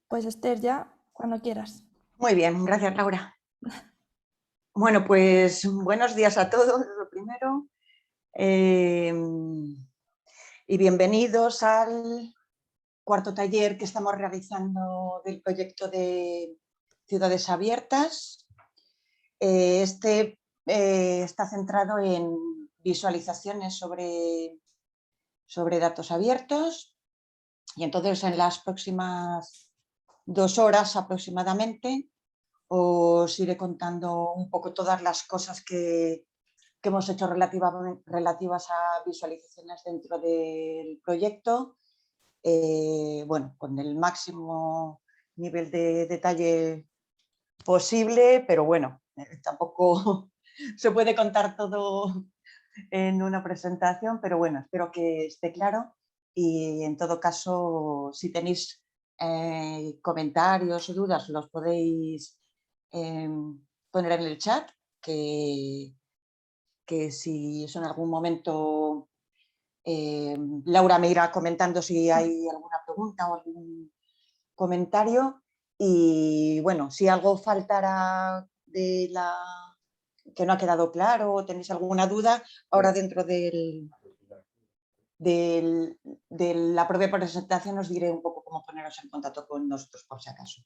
Pues Esther, ya, cuando quieras. Muy bien, gracias Laura. Bueno, pues buenos días a todos, lo primero, eh, y bienvenidos al cuarto taller que estamos realizando del proyecto de Ciudades Abiertas. Este está centrado en visualizaciones sobre datos abiertos y entonces en las próximas 2 horas aproximadamente os iré contando un poco todas las cosas que hemos hecho relativas a visualizaciones dentro del proyecto, bueno, con el máximo nivel de detalle posible, pero bueno, tampoco se puede contar todo en una presentación, pero bueno, espero que esté claro y en todo caso, si tenéis comentarios o dudas, los podéis eh, poner en el chat, que si eso en algún momento Laura me irá comentando si hay alguna pregunta o algún comentario y bueno, si algo faltará que no ha quedado claro o tenéis alguna duda, ahora dentro de la propia presentación os diré un poco cómo poneros en contacto con nosotros por si acaso.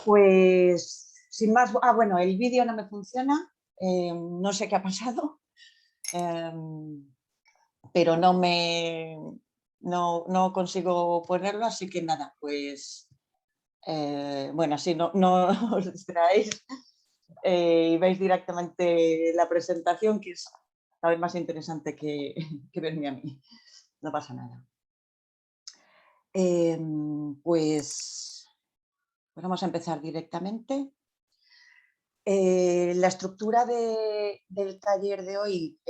Pues sin más, bueno, el vídeo no me funciona, no sé qué ha pasado, eh, pero no consigo ponerlo, así que nada, pues bueno, así no os distraéis y veis directamente la presentación, que es a vez más interesante que verme a mí. No pasa nada. Pues vamos a empezar directamente. La estructura del taller de hoy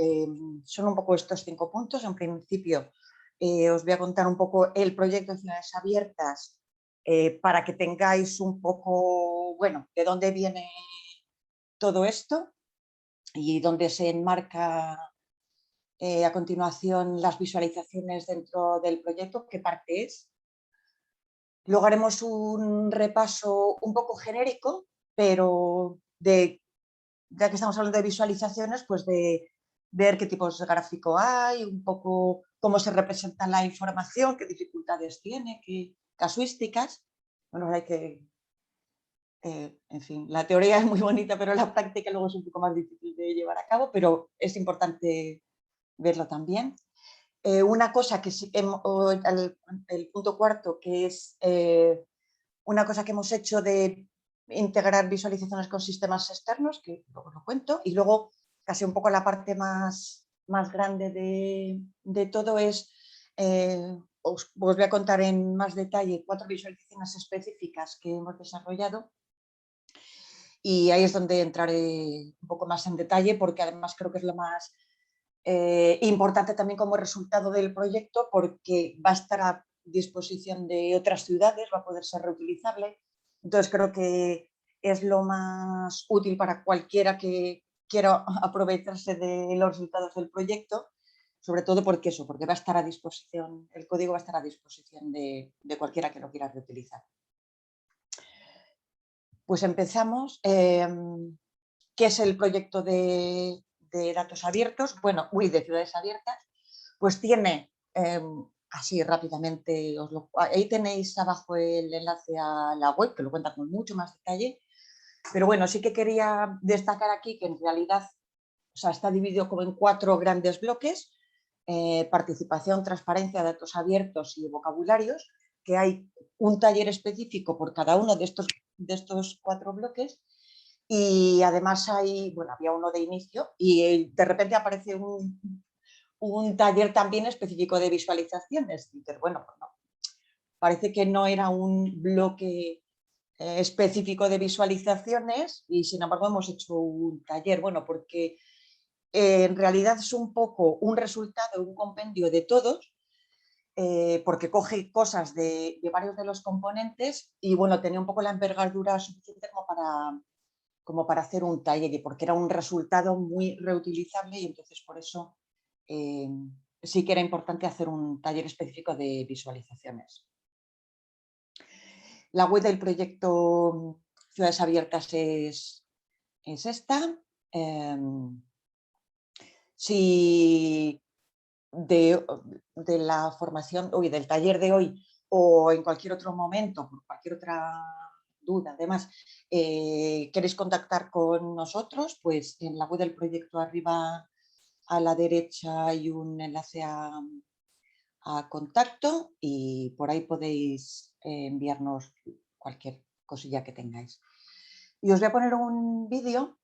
son un poco estos 5 puntos. En principio, os voy a contar un poco el proyecto de Ciudades Abiertas para que tengáis un poco, bueno, de dónde viene todo esto y dónde se enmarca a continuación las visualizaciones dentro del proyecto, qué parte es. Luego haremos un repaso un poco genérico, pero ya que estamos hablando de visualizaciones, pues de ver qué tipos de gráfico hay, un poco cómo se representa la información, qué dificultades tiene, qué casuísticas. Bueno, hay que, en fin, la teoría es muy bonita, pero la práctica luego es un poco más difícil de llevar a cabo, pero es importante verlo también. Una cosa que sí, el punto cuarto, que es una cosa que hemos hecho de integrar visualizaciones con sistemas externos, que luego lo cuento, y luego casi un poco la parte más grande de todo es, os voy a contar en más detalle 4 visualizaciones específicas que hemos desarrollado y ahí es donde entraré un poco más en detalle porque además creo que es lo más importante también como resultado del proyecto porque va a estar a disposición de otras ciudades, va a poder ser reutilizable. Entonces creo que es lo más útil para cualquiera que quiera aprovecharse de los resultados del proyecto, sobre todo porque va a estar a disposición, el código va a estar a disposición de cualquiera que lo quiera reutilizar. Pues empezamos. ¿Qué es el proyecto de datos abiertos? Bueno, de ciudades abiertas. Pues tiene, así rápidamente, ahí tenéis abajo el enlace a la web, que lo cuenta con mucho más detalle. Pero bueno, sí que quería destacar aquí que en realidad, o sea, está dividido como en 4 grandes bloques: participación, transparencia, datos abiertos y vocabularios, que hay un taller específico por cada uno de estos 4 bloques. Y además bueno, había uno de inicio y de repente aparece un taller también específico de visualizaciones. Y dices, bueno, pues no, parece que no era un bloque específico de visualizaciones y sin embargo hemos hecho un taller, bueno, porque en realidad es un poco un resultado, un compendio de todos, porque coge cosas de varios de los componentes y bueno, tenía un poco la envergadura suficiente como para hacer un taller y porque era un resultado muy reutilizable y entonces por eso eh, sí que era importante hacer un taller específico de visualizaciones. La web del proyecto Ciudades Abiertas es esta. Si de la formación, del taller de hoy o en cualquier otro momento, por cualquier otra duda, además, queréis contactar con nosotros, pues en la web del proyecto arriba a la derecha hay un enlace a contacto y por ahí podéis enviarnos cualquier cosilla que tengáis. Y os voy a poner un vídeo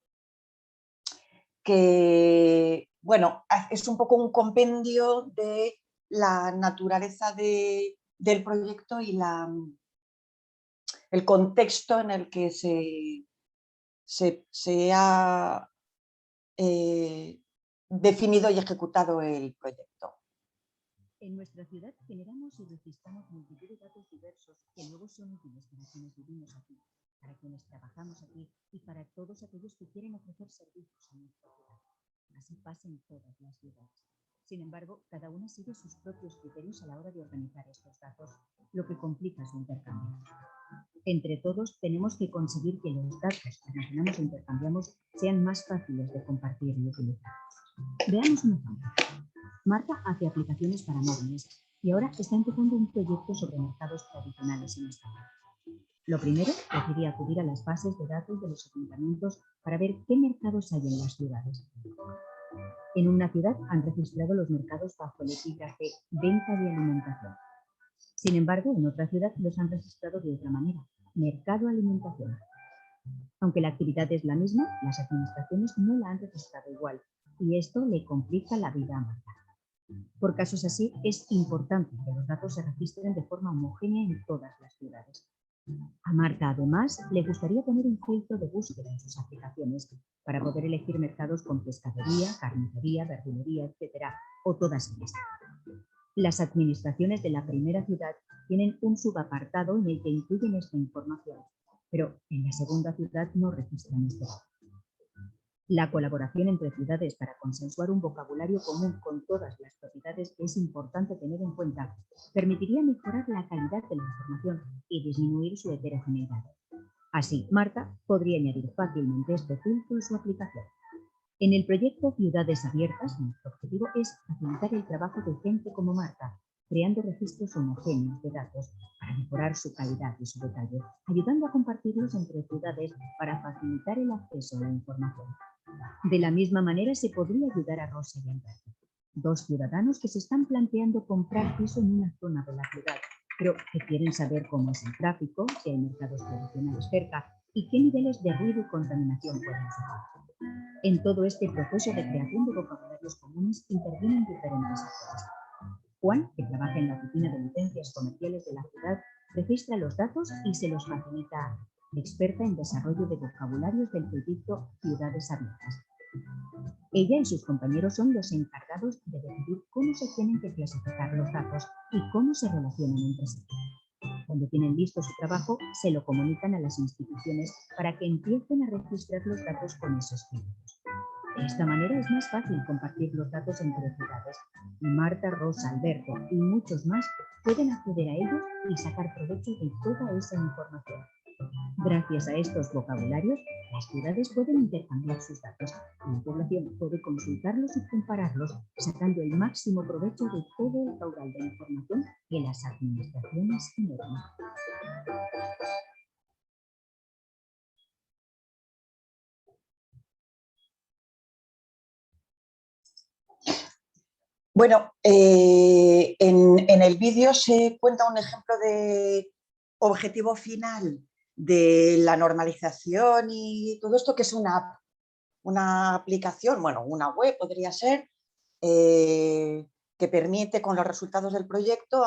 que, bueno, es un poco un compendio de la naturaleza del proyecto y el contexto en el que se ha definido y ejecutado el proyecto. En nuestra ciudad generamos y registramos multitud de datos diversos que luego son útiles para quienes vivimos aquí, para quienes trabajamos aquí y para todos aquellos que quieren ofrecer servicios en nuestra ciudad. Así pasa en todas las ciudades. Sin embargo, cada una sigue sus propios criterios a la hora de organizar estos datos, lo que complica su intercambio. Entre todos tenemos que conseguir que los datos que almacenamos e intercambiamos sean más fáciles de compartir y utilizar. Veamos un ejemplo. Marta hace aplicaciones para móviles y ahora está empezando un proyecto sobre mercados tradicionales en España. Lo primero, decidí acudir a las bases de datos de los ayuntamientos para ver qué mercados hay en las ciudades. En una ciudad han registrado los mercados bajo el epígrafe venta de alimentación. Sin embargo, en otra ciudad los han registrado de otra manera, mercado alimentación. Aunque la actividad es la misma, las administraciones no la han registrado igual y esto le complica la vida a Marta. Por casos así, es importante que los datos se registren de forma homogénea en todas las ciudades. A Marta, además, le gustaría poner un filtro de búsqueda en sus aplicaciones para poder elegir mercados con pescadería, carnicería, verdulería, etc., o todas ellas. Las administraciones de la primera ciudad tienen un subapartado en el que incluyen esta información, pero en la segunda ciudad no registran este dato. La colaboración entre ciudades para consensuar un vocabulario común con todas las propiedades que es importante tener en cuenta permitiría mejorar la calidad de la información y disminuir su heterogeneidad. Así, Marta podría añadir fácilmente este filtro a su aplicación. En el proyecto Ciudades Abiertas, nuestro objetivo es facilitar el trabajo de gente como Marta, creando registros homogéneos de datos para mejorar su calidad y su detalle, ayudando a compartirlos entre ciudades para facilitar el acceso a la información. De la misma manera se podría ayudar a Rosa y Alberto, dos ciudadanos que se están planteando comprar piso en una zona de la ciudad, pero que quieren saber cómo es el tráfico, si hay mercados tradicionales cerca y qué niveles de ruido y contaminación pueden sufrir. En todo este proceso de creación de vocabularios comunes intervienen diferentes actores. Juan, que trabaja en la oficina de licencias comerciales de la ciudad, registra los datos y se los facilita a Ana, experta en desarrollo de vocabularios del proyecto Ciudades Abiertas. Ella y sus compañeros son los encargados de decidir cómo se tienen que clasificar los datos y cómo se relacionan entre sí. Cuando tienen listo su trabajo, se lo comunican a las instituciones para que empiecen a registrar los datos con esos criterios. De esta manera es más fácil compartir los datos entre ciudades y Marta, Rosa, Alberto y muchos más pueden acceder a ellos y sacar provecho de toda esa información. Gracias a estos vocabularios, las ciudades pueden intercambiar sus datos y la población puede consultarlos y compararlos, sacando el máximo provecho de todo el caudal de información que las administraciones generan. Bueno, en el vídeo se cuenta un ejemplo de objetivo final de la normalización y todo esto, que es una aplicación, bueno, una web podría ser, que permite con los resultados del proyecto,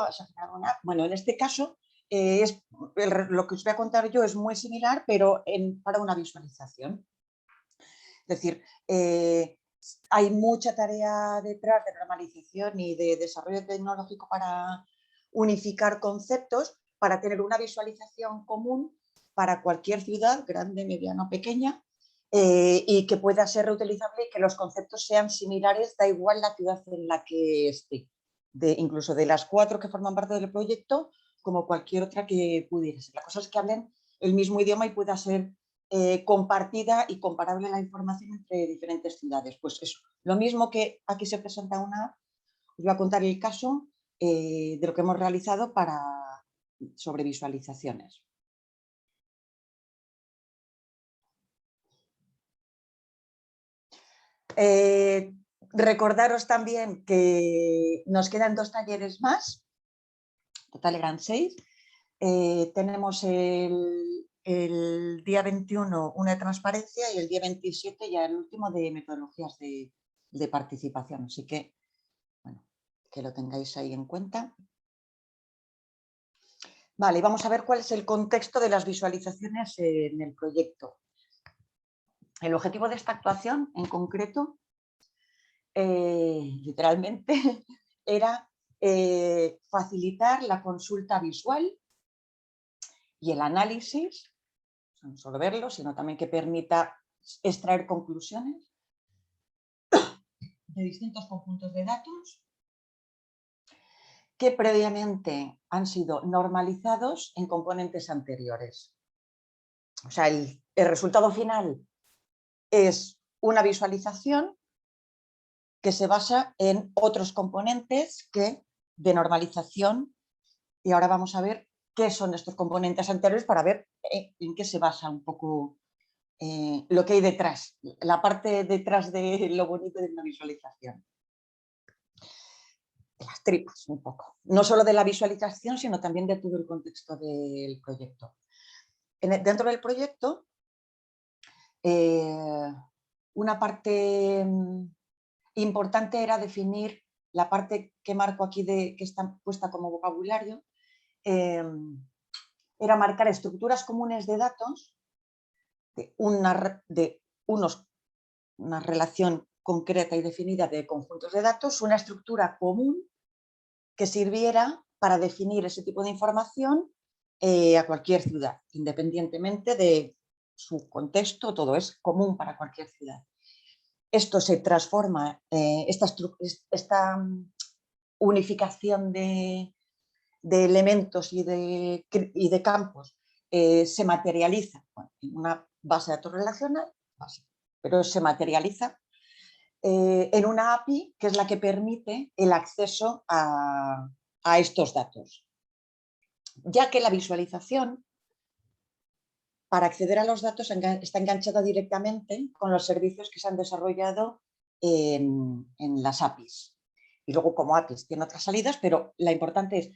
bueno, en este caso lo que os voy a contar yo es muy similar, pero para una visualización. Es decir, hay mucha tarea detrás de normalización y de desarrollo tecnológico para unificar conceptos, para tener una visualización común para cualquier ciudad, grande, mediana o pequeña, y que pueda ser reutilizable y que los conceptos sean similares, da igual la ciudad en la que esté. Incluso de las 4 que forman parte del proyecto, como cualquier otra que pudiera ser. La cosa es que hablen el mismo idioma y pueda ser compartida y comparable la información entre diferentes ciudades. Pues eso, lo mismo que aquí se presenta una app, os voy a contar el caso de lo que hemos realizado sobre visualizaciones. Recordaros también que nos quedan 2 talleres más, total eran 6. Tenemos el día 21 una de transparencia y el día 27 ya el último de metodologías de participación. Así que, bueno, que lo tengáis ahí en cuenta. Vale, vamos a ver cuál es el contexto de las visualizaciones en el proyecto. El objetivo de esta actuación en concreto, literalmente, era facilitar la consulta visual y el análisis, no solo verlo, sino también que permita extraer conclusiones de distintos conjuntos de datos que previamente han sido normalizados en componentes anteriores. O sea, el resultado final es una visualización que se basa en otros componentes de normalización, y ahora vamos a ver qué son estos componentes anteriores para ver en qué se basa un poco lo que hay detrás, la parte detrás de lo bonito de una visualización. De las tripas, un poco. No solo de la visualización, sino también de todo el contexto del proyecto. Dentro del proyecto, una parte importante era definir la parte que marco aquí, que está puesta como vocabulario, era marcar estructuras comunes de datos de una relación concreta y definida de conjuntos de datos, una estructura común que sirviera para definir ese tipo de información a cualquier ciudad, independientemente de su contexto, todo es común para cualquier ciudad. Esto se transforma, esta unificación de elementos y de campos se materializa en una base de datos relacional, pero se materializa en una API que es la que permite el acceso a estos datos. Ya que la visualización, para acceder a los datos, está enganchada directamente con los servicios que se han desarrollado en las APIs. Y luego, como APIs, tiene otras salidas, pero la importante es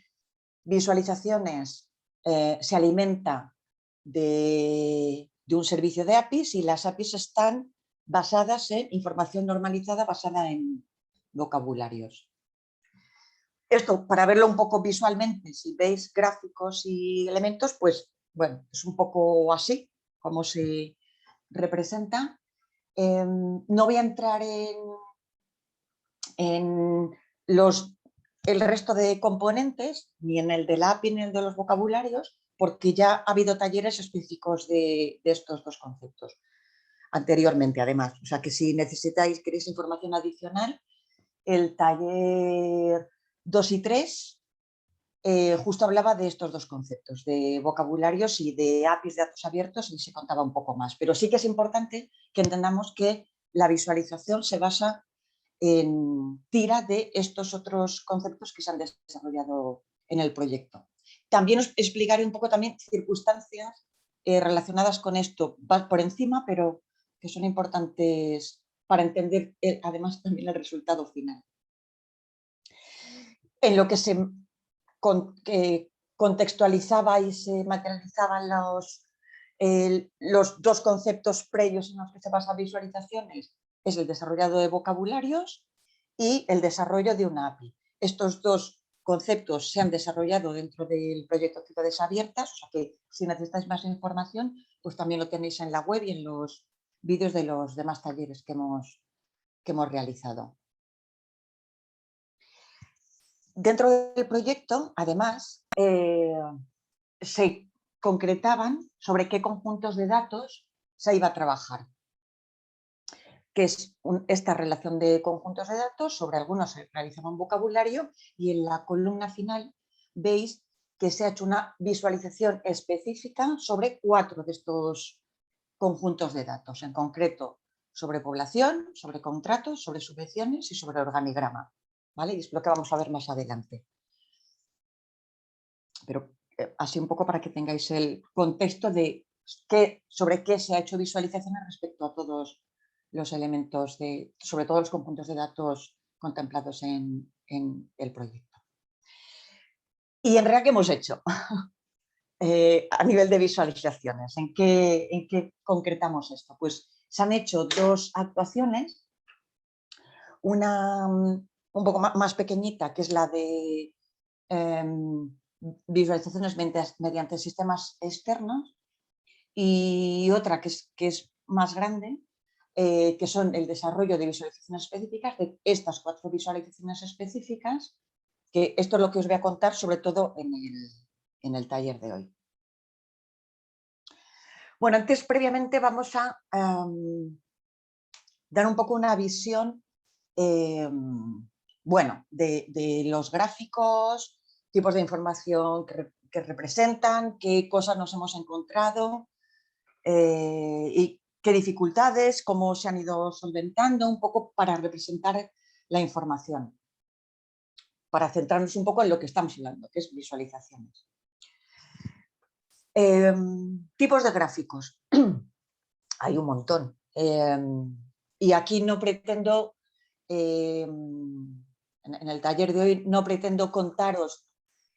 visualizaciones, se alimenta de un servicio de APIs y las APIs están basadas en información normalizada basada en vocabularios. Esto, para verlo un poco visualmente, si veis gráficos y elementos, pues bueno, es un poco así como se representa. No voy a entrar en el resto de componentes, ni en el de la API ni en el de los vocabularios, porque ya ha habido talleres específicos de estos 2 conceptos anteriormente, además. O sea que si queréis información adicional, el taller 2 y 3 justo hablaba de estos 2 conceptos, de vocabularios y de APIs de datos abiertos, y se contaba un poco más. Pero sí que es importante que entendamos que la visualización se basa tira de estos otros conceptos que se han desarrollado en el proyecto. También os explicaré un poco también circunstancias relacionadas con esto, por encima, pero que son importantes para entender además también el resultado final. En lo que se contextualizaba y se materializaban los 2 conceptos previos en los que se basan visualizaciones, es el desarrollo de vocabularios y el desarrollo de una API. Estos 2 conceptos se han desarrollado dentro del proyecto Ciudades Abiertas, o sea que si necesitáis más información, pues también lo tenéis en la web y en los vídeos de los demás talleres que hemos realizado. Dentro del proyecto, además, se concretaban sobre qué conjuntos de datos se iba a trabajar, que es esta relación de conjuntos de datos. Sobre algunos se realizaba un vocabulario y en la columna final veis que se ha hecho una visualización específica sobre 4 de estos conjuntos de datos, en concreto sobre población, sobre contratos, sobre subvenciones y sobre organigrama, ¿vale? Y es lo que vamos a ver más adelante. Pero así un poco para que tengáis el contexto de sobre qué se ha hecho visualizaciones respecto a todos los elementos, sobre todo los conjuntos de datos contemplados en el proyecto. Y en realidad, ¿qué hemos hecho? A nivel de visualizaciones, ¿en qué concretamos esto? Pues se han hecho 2 actuaciones, una un poco más pequeñita, que es la de visualizaciones mediante sistemas externos, y otra que es más grande, que son el desarrollo de visualizaciones específicas, de estas 4 visualizaciones específicas, que esto es lo que os voy a contar sobre todo en el taller de hoy. Bueno, antes previamente vamos a dar un poco una visión bueno, de los gráficos, tipos de información que representan, qué cosas nos hemos encontrado y qué dificultades, cómo se han ido solventando, un poco para representar la información, para centrarnos un poco en lo que estamos hablando, que es visualizaciones. Tipos de gráficos. Hay un montón. Y aquí no pretendo, en el taller de hoy, no pretendo contaros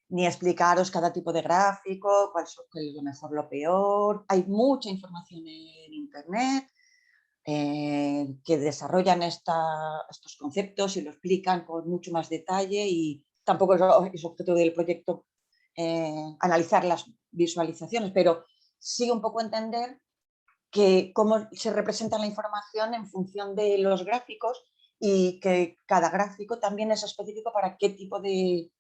ni explicaros cada tipo de gráfico, cuál es lo mejor, lo peor. Hay mucha información en Internet que desarrollan estos conceptos y lo explican con mucho más detalle, y tampoco es objeto del proyecto analizar las visualizaciones, pero sí un poco entender cómo se representa la información en función de los gráficos, y que cada gráfico también es específico para qué tipo de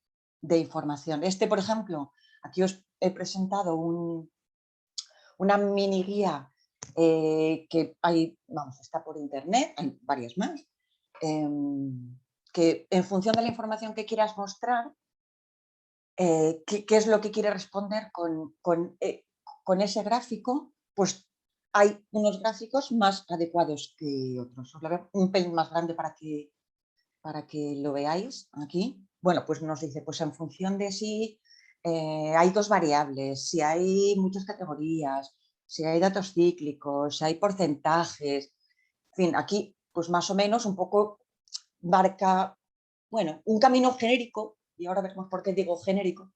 información. Por ejemplo, aquí os he presentado una mini guía que está por internet, hay varias más, que en función de la información que quieras mostrar, qué es lo que quiere responder con ese gráfico, pues hay unos gráficos más adecuados que otros. Os lo voy un pelín más grande para que lo veáis aquí. Bueno, pues nos dice, pues en función de si hay 2 variables, si hay muchas categorías, si hay datos cíclicos, si hay porcentajes, en fin, aquí pues más o menos un poco marca, bueno, un camino genérico, y ahora veremos por qué digo genérico,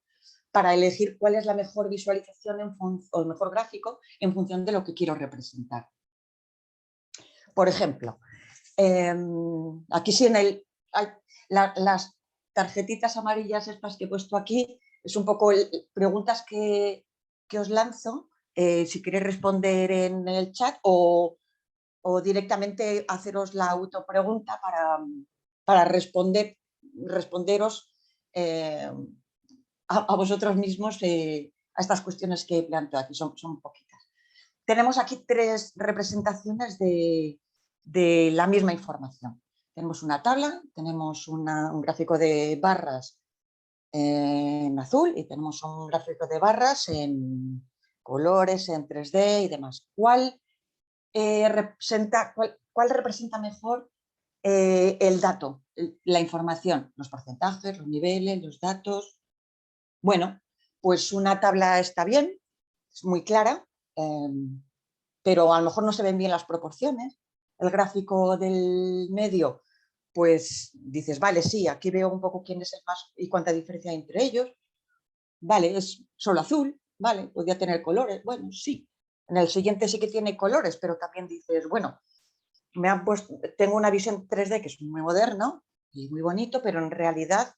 para elegir cuál es la mejor visualización o el mejor gráfico en función de lo que quiero representar. Por ejemplo, aquí sí las tarjetitas amarillas estas que he puesto aquí, es un poco preguntas que os lanzo, si queréis responder en el chat o directamente haceros la autopregunta para responderos a vosotros mismos a estas cuestiones que he planteado aquí, son poquitas. Tenemos aquí 3 representaciones de la misma información. Tenemos una tabla, tenemos un gráfico de barras en azul y tenemos un gráfico de barras en colores, en 3D y demás. ¿Cuál representa mejor el dato, la información? Los porcentajes, los niveles, los datos. Bueno, pues una tabla está bien, es muy clara, pero a lo mejor no se ven bien las proporciones. El gráfico del medio, pues dices, vale, sí, aquí veo un poco quién es el más y cuánta diferencia hay entre ellos. Vale, es solo azul, vale, podría tener colores, bueno, sí. En el siguiente sí que tiene colores, pero también dices, bueno, tengo una visión 3D que es muy moderno y muy bonito, pero en realidad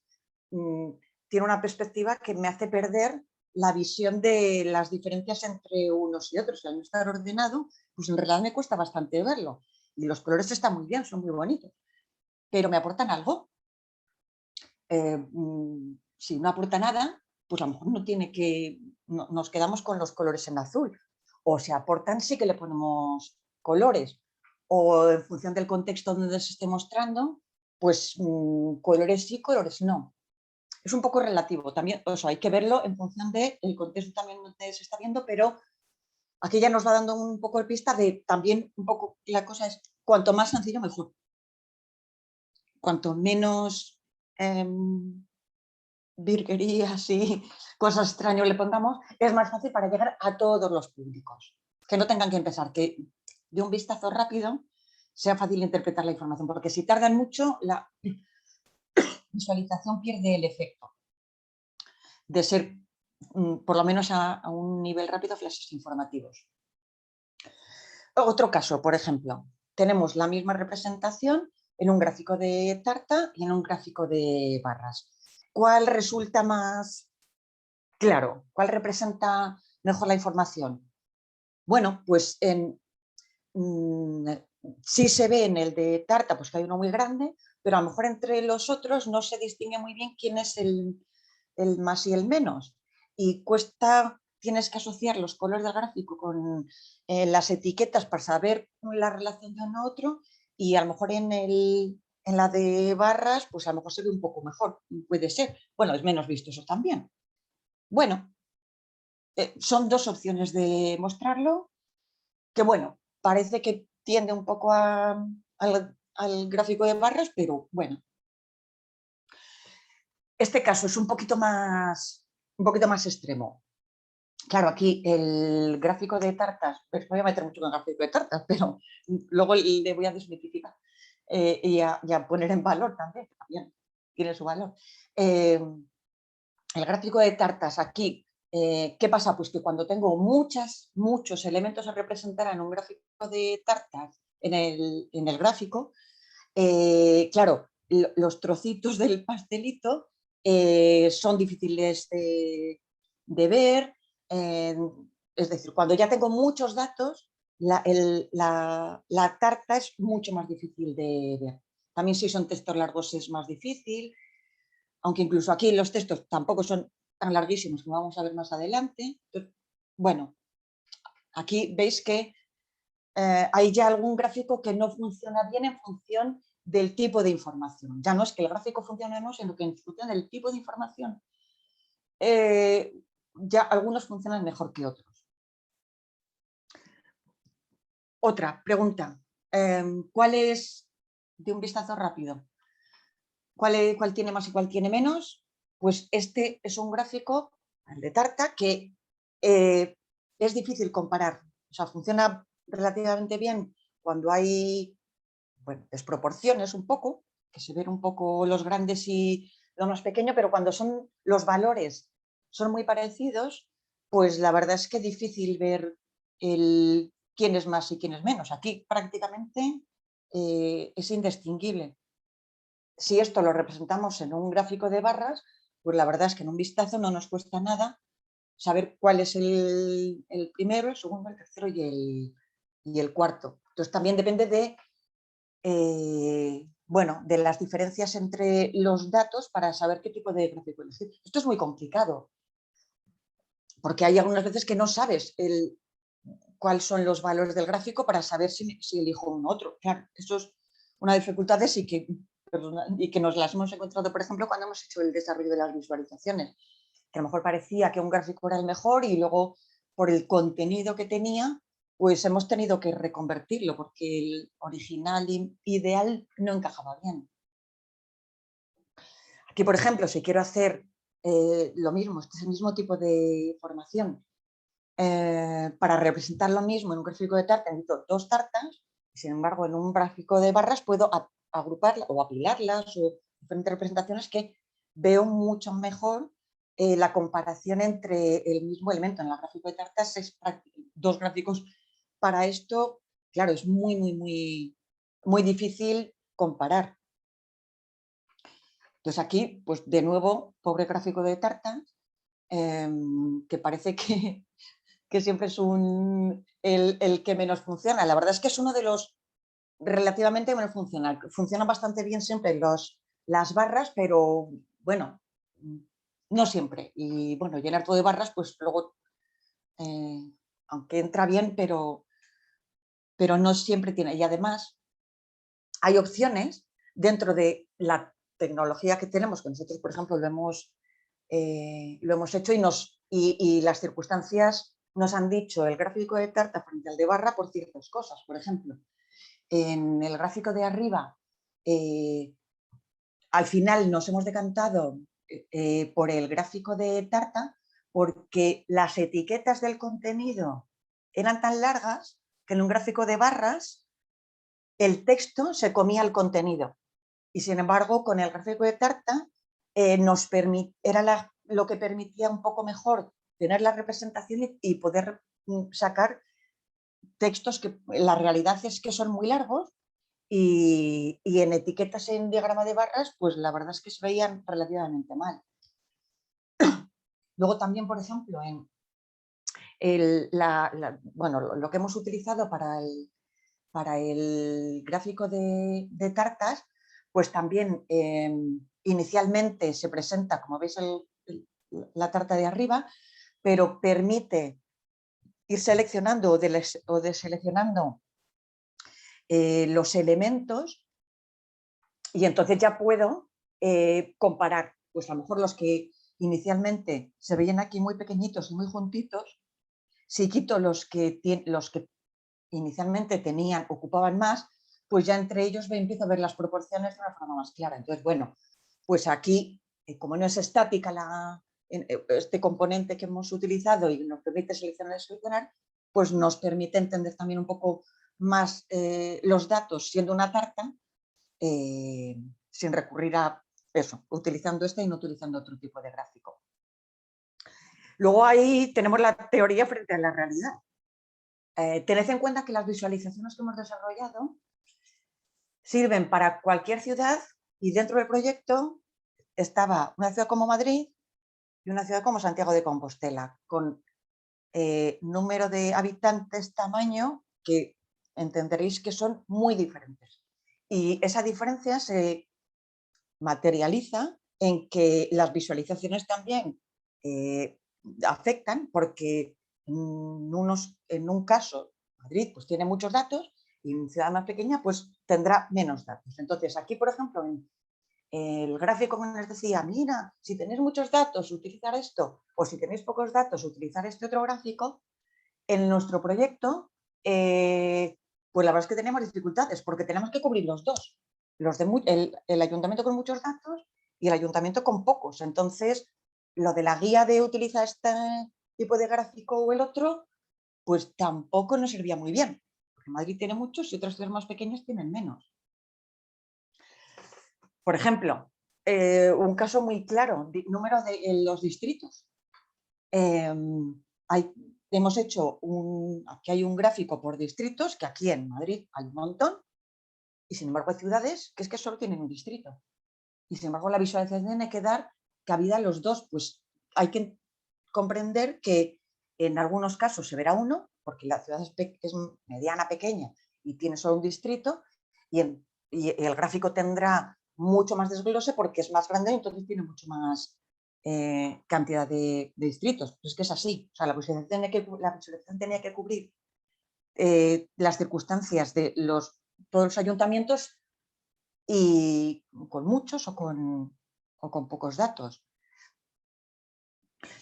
tiene una perspectiva que me hace perder la visión de las diferencias entre unos y otros. Al no estar ordenado, pues en realidad me cuesta bastante verlo. Y los colores están muy bien, son muy bonitos, pero ¿me aportan algo? Si no aporta nada, pues a lo mejor nos quedamos con los colores en azul. O si aportan, sí que le ponemos colores. O en función del contexto donde se esté mostrando, pues colores sí, colores no. es un poco relativo también, o sea, hay que verlo en función del contexto también donde se está viendo, pero aquí ya nos va dando un poco de pista de también un poco, la cosa es, cuanto más sencillo mejor. Cuanto menos virguerías y cosas extrañas le pongamos, es más fácil para llegar a todos los públicos. Que no tengan que empezar, que de un vistazo rápido sea fácil interpretar la información, porque si tardan mucho, la visualización pierde el efecto de ser, por lo menos a un nivel rápido, flashes informativos. Otro caso, por ejemplo, tenemos la misma representación en un gráfico de tarta y en un gráfico de barras. ¿Cuál resulta más claro? ¿Cuál representa mejor la información? Bueno, pues sí se ve en el de tarta, pues que hay uno muy grande, pero a lo mejor entre los otros no se distingue muy bien quién es el más y el menos. Y tienes que asociar los colores del gráfico con las etiquetas para saber la relación de uno a otro, y a lo mejor en la de barras, pues a lo mejor se ve un poco mejor, puede ser. Bueno, es menos visto eso también. Bueno, son dos opciones de mostrarlo, que bueno, parece que tiende un poco al gráfico de barras, pero bueno. Este caso es un poquito más extremo. Claro, aquí el gráfico de tartas, pues voy a meter mucho con el gráfico de tartas, pero luego le voy a desmitificar y a poner en valor también tiene su valor. El gráfico de tartas aquí, ¿qué pasa? Pues que cuando tengo muchos elementos a representar en un gráfico de tartas, en el gráfico, claro, los trocitos del pastelito son difíciles de ver, es decir, cuando ya tengo muchos datos, la tarta es mucho más difícil de ver. También si son textos largos es más difícil, aunque incluso aquí los textos tampoco son tan larguísimos como vamos a ver más adelante. Entonces, bueno, aquí veis que hay ya algún gráfico que no funciona bien en función del tipo de información. Ya no es que el gráfico funcione o no, sino que en función del tipo de información ya algunos funcionan mejor que otros. Otra pregunta, ¿cuál es, de un vistazo rápido, cuál tiene más y cuál tiene menos? Pues este es un gráfico, el de tarta, que es difícil comparar. O sea, funciona relativamente bien cuando hay desproporciones un poco, que se ven un poco los grandes y lo más pequeño, pero cuando son los valores son muy parecidos, pues la verdad es que es difícil ver quién es más y quién es menos. Aquí prácticamente es indistinguible. Si esto lo representamos en un gráfico de barras, pues la verdad es que en un vistazo no nos cuesta nada saber cuál es el primero, el segundo, el tercero y el cuarto. Entonces también depende de de las diferencias entre los datos para saber qué tipo de gráfico elegir. Esto es muy complicado, porque hay algunas veces que no sabes cuáles son los valores del gráfico para saber si elijo uno u otro. Claro, eso es una dificultad y que nos las hemos encontrado, por ejemplo, cuando hemos hecho el desarrollo de las visualizaciones, que a lo mejor parecía que un gráfico era el mejor y luego por el contenido que tenía, pues hemos tenido que reconvertirlo porque el original ideal no encajaba bien. Aquí, por ejemplo, si quiero hacer lo mismo, este es el mismo tipo de información, para representar lo mismo en un gráfico de tarta necesito dos tartas, y sin embargo en un gráfico de barras puedo agruparlas o apilarlas o diferentes representaciones que veo mucho mejor la comparación entre el mismo elemento. En el gráfico de tartas es dos gráficos para esto, claro, es muy difícil comparar. Entonces aquí, pues de nuevo, pobre gráfico de tartas, que parece que siempre es el que menos funciona. La verdad es que es uno de los relativamente menos funcional. Funcionan bastante bien siempre las barras, pero bueno, no siempre. Y bueno, llenar todo de barras, pues luego, aunque entra bien, pero no siempre tiene. Y además hay opciones dentro de la tecnología que tenemos, que nosotros, por ejemplo, lo hemos hecho y las circunstancias nos han dicho el gráfico de tarta frente al de barra por ciertas cosas. Por ejemplo, en el gráfico de arriba, al final nos hemos decantado por el gráfico de tarta porque las etiquetas del contenido eran tan largas que en un gráfico de barras el texto se comía el contenido. Y sin embargo, con el gráfico de tarta era lo que permitía un poco mejor tener la representación y poder sacar textos que la realidad es que son muy largos y en etiquetas en diagrama de barras, pues la verdad es que se veían relativamente mal. Luego también, por ejemplo, en lo que hemos utilizado para el gráfico de tartas, pues también inicialmente se presenta, como veis, la tarta de arriba, pero permite ir seleccionando o deseleccionando los elementos y entonces ya puedo comparar, pues a lo mejor los que inicialmente se veían aquí muy pequeñitos y muy juntitos, si quito los que inicialmente ocupaban más, pues ya entre ellos empiezo a ver las proporciones de una forma más clara. Entonces, bueno, pues aquí, como no es estática este componente que hemos utilizado y nos permite seleccionar y seleccionar, pues nos permite entender también un poco más los datos siendo una tarta, sin recurrir a eso, utilizando y no utilizando otro tipo de gráfico. Luego ahí tenemos la teoría frente a la realidad. Tened en cuenta que las visualizaciones que hemos desarrollado sirven para cualquier ciudad y dentro del proyecto estaba una ciudad como Madrid y una ciudad como Santiago de Compostela, con número de habitantes, tamaño, que entenderéis que son muy diferentes. Y esa diferencia se materializa en que las visualizaciones también afectan, porque en un caso Madrid pues tiene muchos datos y en una ciudad más pequeña pues tendrá menos datos. Entonces aquí, por ejemplo, en el gráfico que nos decía, mira, si tenéis muchos datos, utilizar esto, o si tenéis pocos datos, utilizar este otro gráfico, en nuestro proyecto pues la verdad es que tenemos dificultades porque tenemos que cubrir los dos, el ayuntamiento con muchos datos y el ayuntamiento con pocos. Entonces, lo de la guía de utilizar este tipo de gráfico o el otro, pues tampoco nos servía muy bien, porque Madrid tiene muchos y otras ciudades más pequeñas tienen menos. Por ejemplo, un caso muy claro, número de los distritos. Hemos hecho aquí hay un gráfico por distritos, que aquí en Madrid hay un montón, y sin embargo hay ciudades que es que solo tienen un distrito. Y sin embargo la visualización tiene que dar cabida a los dos, pues hay que comprender que en algunos casos se verá uno, porque la ciudad es mediana, pequeña, y tiene solo un distrito, y el gráfico tendrá mucho más desglose porque es más grande y entonces tiene mucho más cantidad de distritos. Pues es que es así. O sea, la visualización tenía que cubrir las circunstancias de todos los ayuntamientos y con muchos o con pocos datos.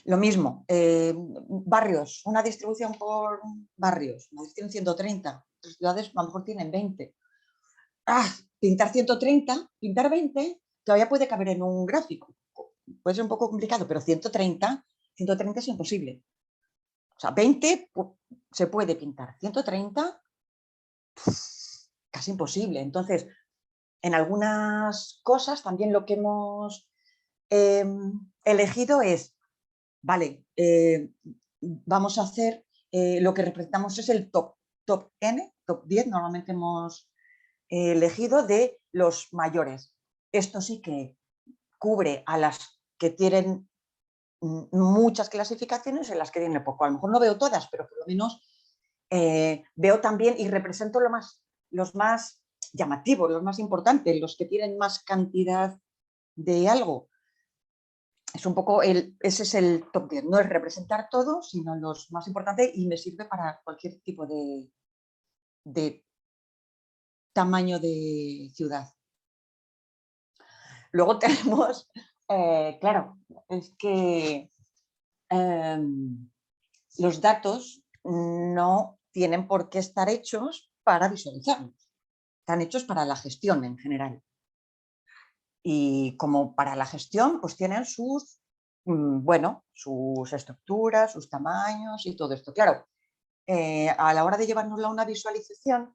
Lo mismo, barrios, una distribución por barrios, Madrid tiene 130, otras ciudades a lo mejor tienen 20. Pintar 130, pintar 20, todavía puede caber en un gráfico. Puede ser un poco complicado, pero 130 es imposible. O sea, 20 se puede pintar, 130 casi imposible. Entonces, en algunas cosas también lo que hemos elegido es, vale, vamos a hacer, lo que representamos es el top N, top 10, normalmente hemos elegido de los mayores. Esto sí que cubre a las que tienen muchas clasificaciones y las que tienen poco. A lo mejor no veo todas, pero por lo menos veo también y represento los más llamativos, los más importantes, los que tienen más cantidad de algo. Es un poco ese es el top 10, no es representar todo, sino los más importantes y me sirve para cualquier tipo de tamaño de ciudad. Luego tenemos, claro, es que los datos no tienen por qué estar hechos para visualizarlos, están hechos para la gestión en general. Y como para la gestión, pues tienen sus, bueno, sus estructuras, sus tamaños y todo esto. Claro, a la hora de llevárnoslo a una visualización,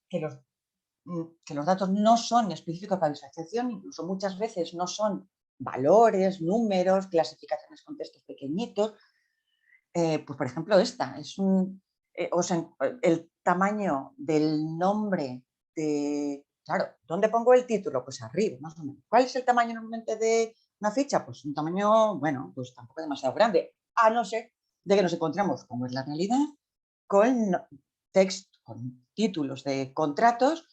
que los datos no son específicos para visualización, incluso muchas veces no son valores, números, clasificaciones con textos pequeñitos. Pues por ejemplo esta, es o sea, el tamaño del nombre de... Claro, ¿dónde pongo el título? Pues arriba, más o menos. ¿Cuál es el tamaño normalmente de una ficha? Pues un tamaño, bueno, pues tampoco demasiado grande, a no ser de que nos encontremos, como es la realidad, con texto, con títulos de contratos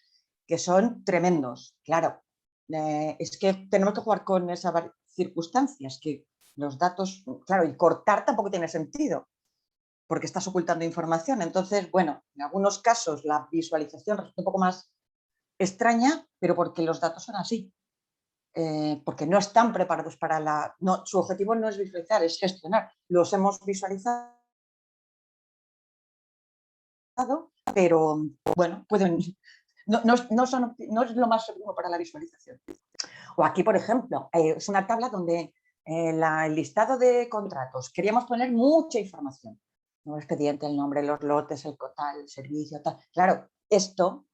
que son tremendos. Claro, es que tenemos que jugar con esas circunstancias, que los datos, claro, y cortar tampoco tiene sentido, porque estás ocultando información. Entonces, bueno, en algunos casos la visualización resulta un poco más extraña, pero porque los datos son así, porque no están preparados para la... No, su objetivo no es visualizar, es gestionar. Los hemos visualizado, pero bueno, pueden... No es lo más seguro para la visualización. O aquí, por ejemplo, es una tabla donde el listado de contratos, queríamos poner mucha información, nuevo expediente, el nombre, los lotes, el total, el servicio, tal. Claro, esto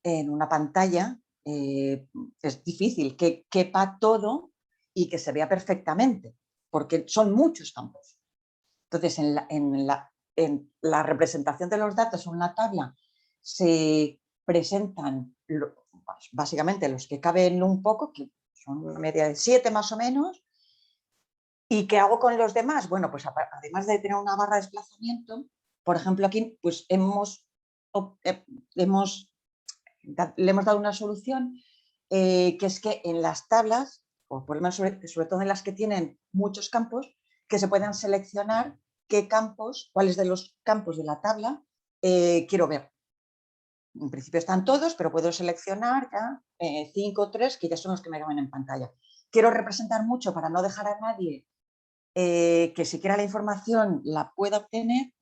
en una pantalla es difícil que quepa todo y que se vea perfectamente, porque son muchos campos. Entonces, en la representación de los datos en una tabla se presentan básicamente los que caben un poco, que son una media de 7 más o menos. ¿Y qué hago con los demás? Bueno, pues además de tener una barra de desplazamiento, por ejemplo, aquí pues le hemos dado una solución que es que en las tablas, o por lo menos sobre todo en las que tienen muchos campos, que se puedan seleccionar qué campos, cuáles de los campos de la tabla quiero ver. En principio están todos, pero puedo seleccionar ya 5 o 3 que ya son los que me caben en pantalla. Quiero representar mucho para no dejar a nadie que siquiera la información la pueda obtener,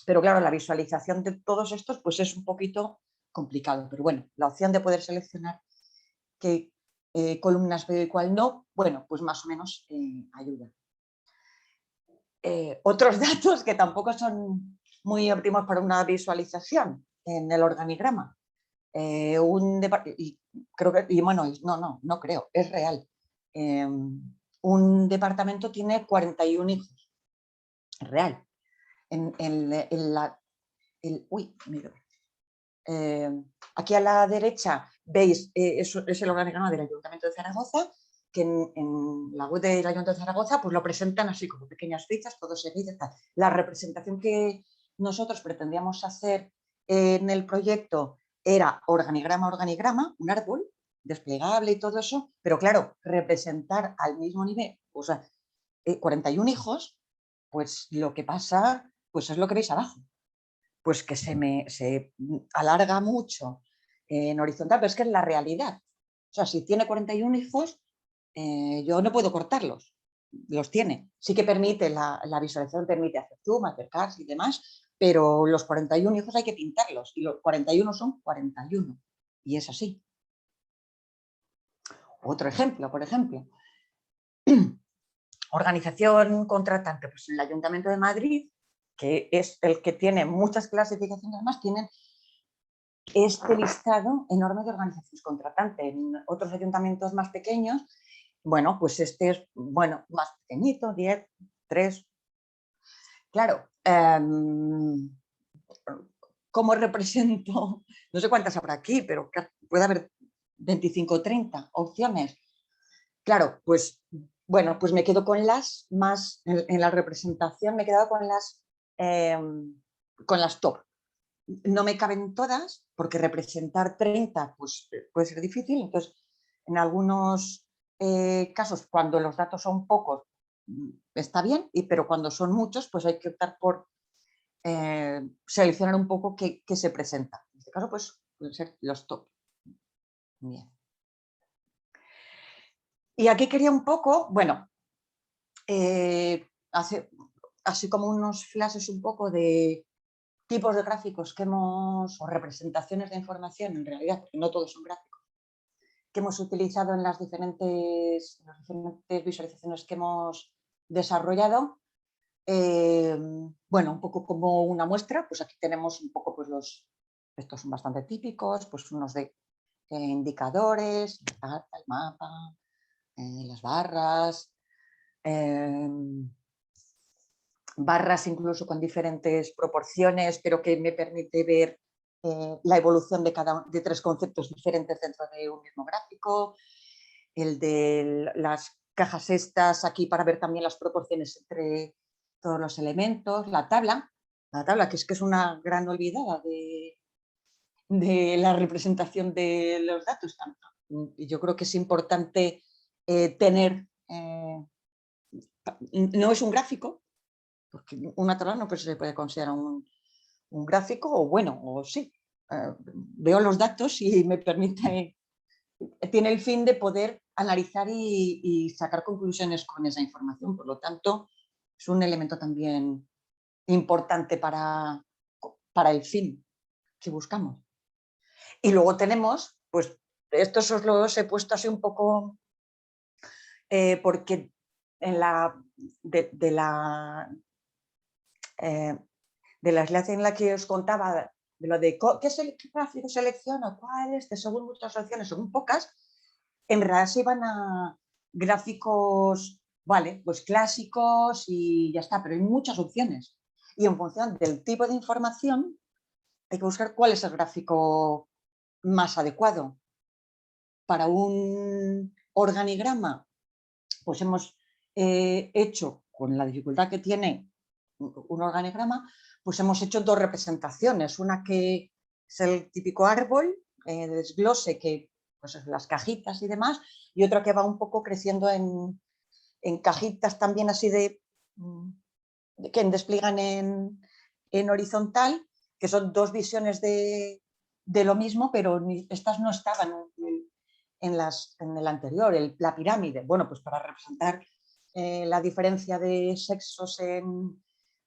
pero claro, la visualización de todos estos pues es un poquito complicado. Pero bueno, la opción de poder seleccionar qué columnas veo y cuál no, bueno, pues más o menos ayuda. Otros datos que tampoco son muy óptimos para una visualización en el organigrama. No creo, es real. Un departamento tiene 41 hijos, es real. Aquí a la derecha veis, es el organigrama del Ayuntamiento de Zaragoza, que en la web del Ayuntamiento de Zaragoza pues lo presentan así como pequeñas fichas, todo seguido. La representación que nosotros pretendíamos hacer en el proyecto era organigrama, un árbol desplegable y todo eso, pero claro, representar al mismo nivel, o sea, 41 hijos, pues lo que pasa, pues es lo que veis abajo, pues que se alarga mucho en horizontal, pero es que es la realidad. O sea, si tiene 41 hijos, yo no puedo cortarlos, los tiene. Sí que permite, la visualización permite hacer zoom, acercarse y demás, pero los 41 hijos hay que pintarlos y los 41 son 41 y es así. Otro ejemplo, por ejemplo, organización contratante, pues el Ayuntamiento de Madrid, que es el que tiene muchas clasificaciones más, tienen este listado enorme de organizaciones contratantes. En otros ayuntamientos más pequeños, bueno, pues este es más pequeñito, 10, 3. Claro, ¿cómo represento? No sé cuántas habrá aquí, pero puede haber 25 o 30 opciones. Claro, pues bueno, pues me quedo con las más, en la representación me he quedado con las top. No me caben todas, porque representar 30 pues, puede ser difícil. Entonces, en algunos casos, cuando los datos son pocos, está bien, pero cuando son muchos, pues hay que optar por seleccionar un poco qué se presenta. En este caso, pues pueden ser los top. Bien. Y aquí quería un poco, bueno, así como unos flashes un poco de tipos de gráficos que hemos, o representaciones de información en realidad, porque no todos son gráficos, que hemos utilizado en las diferentes visualizaciones que hemos desarrollado. Bueno, un poco como una muestra, pues aquí tenemos un poco, pues estos son bastante típicos, pues unos de indicadores, el mapa, las barras, barras incluso con diferentes proporciones, pero que me permite ver la evolución de 3 conceptos diferentes dentro de un mismo gráfico, el de las cajas estas aquí para ver también las proporciones entre todos los elementos, la tabla que es una gran olvidada de la representación de los datos. Y yo creo que es importante tener, no es un gráfico, porque una tabla no se puede considerar un gráfico, o bueno, o sí, veo los datos y me permite, tiene el fin de poder analizar y sacar conclusiones con esa información. Por lo tanto, es un elemento también importante para el fin que buscamos. Y luego tenemos, pues, estos os los he puesto así un poco porque en de la slide en la que os contaba de lo de qué gráfico selecciono, cuáles, según muchas opciones, según pocas, en realidad se iban a gráficos, vale, pues clásicos y ya está, pero hay muchas opciones. Y en función del tipo de información hay que buscar cuál es el gráfico más adecuado. Para un organigrama, pues hemos hecho, con la dificultad que tiene un organigrama, pues hemos hecho 2 representaciones. Una que es el típico árbol de desglose, que pues es las cajitas y demás, y otra que va un poco creciendo en cajitas también así que despliegan en horizontal, que son 2 visiones de lo mismo, pero estas no estaban en el anterior, la pirámide. Bueno, pues para representar la diferencia de sexos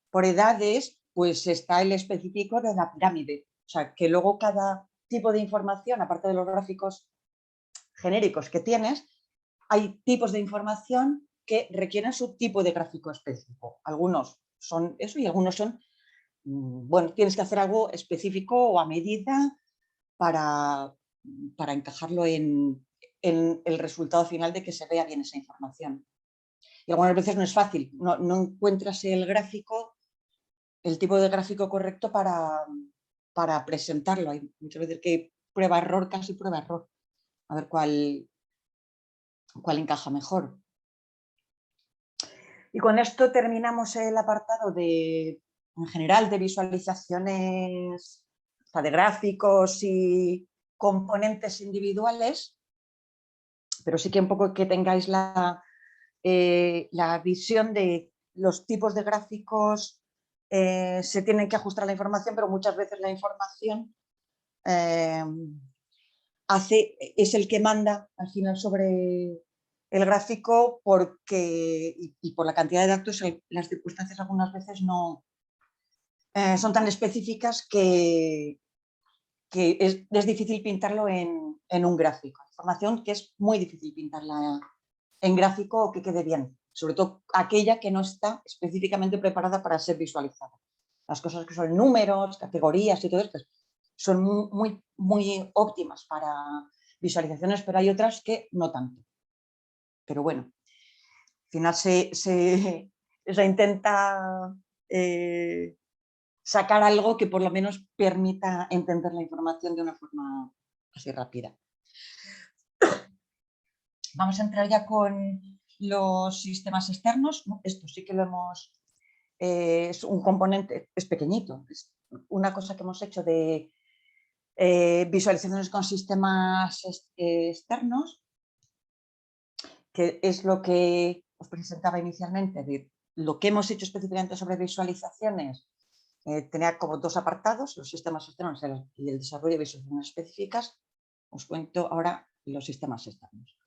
por edades, pues está el específico de la pirámide. O sea, que luego cada tipo de información, aparte de los gráficos genéricos que tienes, hay tipos de información que requieren su tipo de gráfico específico. Algunos son eso y algunos son, bueno, tienes que hacer algo específico o a medida para encajarlo en el resultado final de que se vea bien esa información. Y algunas veces no es fácil, no encuentras el gráfico, el tipo de gráfico correcto para presentarlo. Hay muchas veces que prueba-error, casi prueba-error, a ver cuál encaja mejor. Y con esto terminamos el apartado en general de visualizaciones, o sea, de gráficos y componentes individuales, pero sí que un poco que tengáis la visión de los tipos de gráficos. Se tienen que ajustar la información, pero muchas veces la información es el que manda al final sobre el gráfico, porque y por la cantidad de datos, las circunstancias algunas veces no son tan específicas que es difícil pintarlo en un gráfico. Información que es muy difícil pintarla en gráfico o que quede bien, sobre todo aquella que no está específicamente preparada para ser visualizada. Las cosas que son números, categorías y todo esto son muy, muy óptimas para visualizaciones, pero hay otras que no tanto. Pero bueno, al final se intenta sacar algo que por lo menos permita entender la información de una forma así rápida. Vamos a entrar ya con los sistemas externos. Esto sí que lo hemos... es un componente, es pequeñito, es una cosa que hemos hecho de visualizaciones con sistemas externos, que es lo que os presentaba inicialmente, de lo que hemos hecho específicamente sobre visualizaciones. Tenía como 2 apartados, los sistemas externos y el desarrollo de visualizaciones específicas. Os cuento ahora los sistemas externos.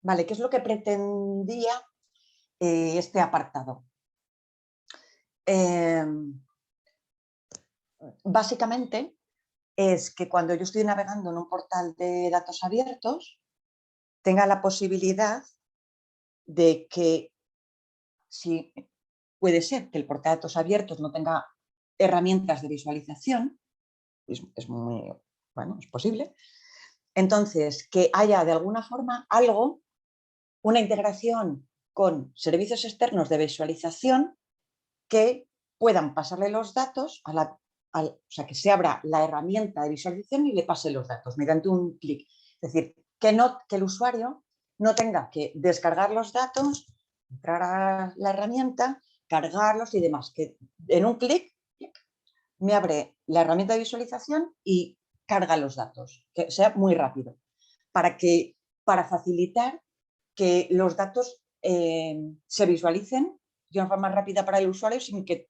Vale, ¿qué es lo que pretendía este apartado? Básicamente es que cuando yo estoy navegando en un portal de datos abiertos, tenga la posibilidad de que, si puede ser que el portal de datos abiertos no tenga herramientas de visualización, es muy, bueno, es posible, entonces que haya de alguna forma algo, una integración con servicios externos de visualización que puedan pasarle los datos o sea, que se abra la herramienta de visualización y le pase los datos mediante un clic. Es decir, que el usuario no tenga que descargar los datos, entrar a la herramienta, cargarlos y demás, que en un clic me abre la herramienta de visualización y carga los datos, que sea muy rápido, para facilitar que los datos se visualicen de una forma rápida para el usuario sin que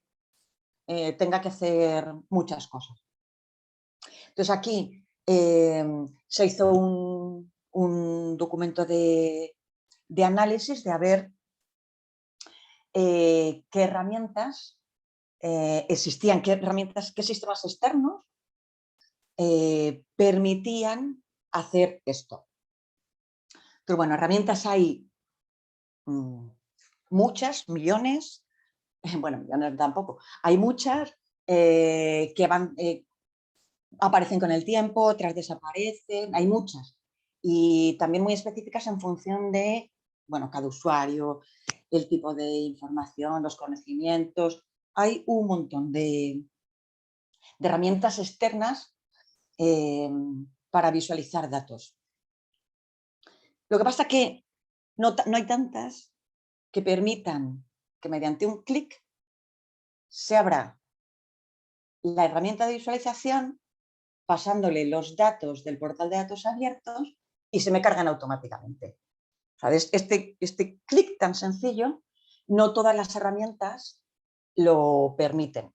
tenga que hacer muchas cosas. Entonces aquí se hizo un documento de análisis de a ver qué herramientas existían, qué sistemas externos permitían hacer esto. Pero bueno, herramientas hay muchas, millones, bueno, millones tampoco, hay muchas que aparecen con el tiempo, otras desaparecen, hay muchas. Y también muy específicas en función de, bueno, cada usuario, el tipo de información, los conocimientos. Hay un montón de herramientas externas para visualizar datos. Lo que pasa es que no hay tantas que permitan que mediante un clic se abra la herramienta de visualización pasándole los datos del portal de datos abiertos y se me cargan automáticamente. ¿Sabes? Este clic tan sencillo, no todas las herramientas lo permiten.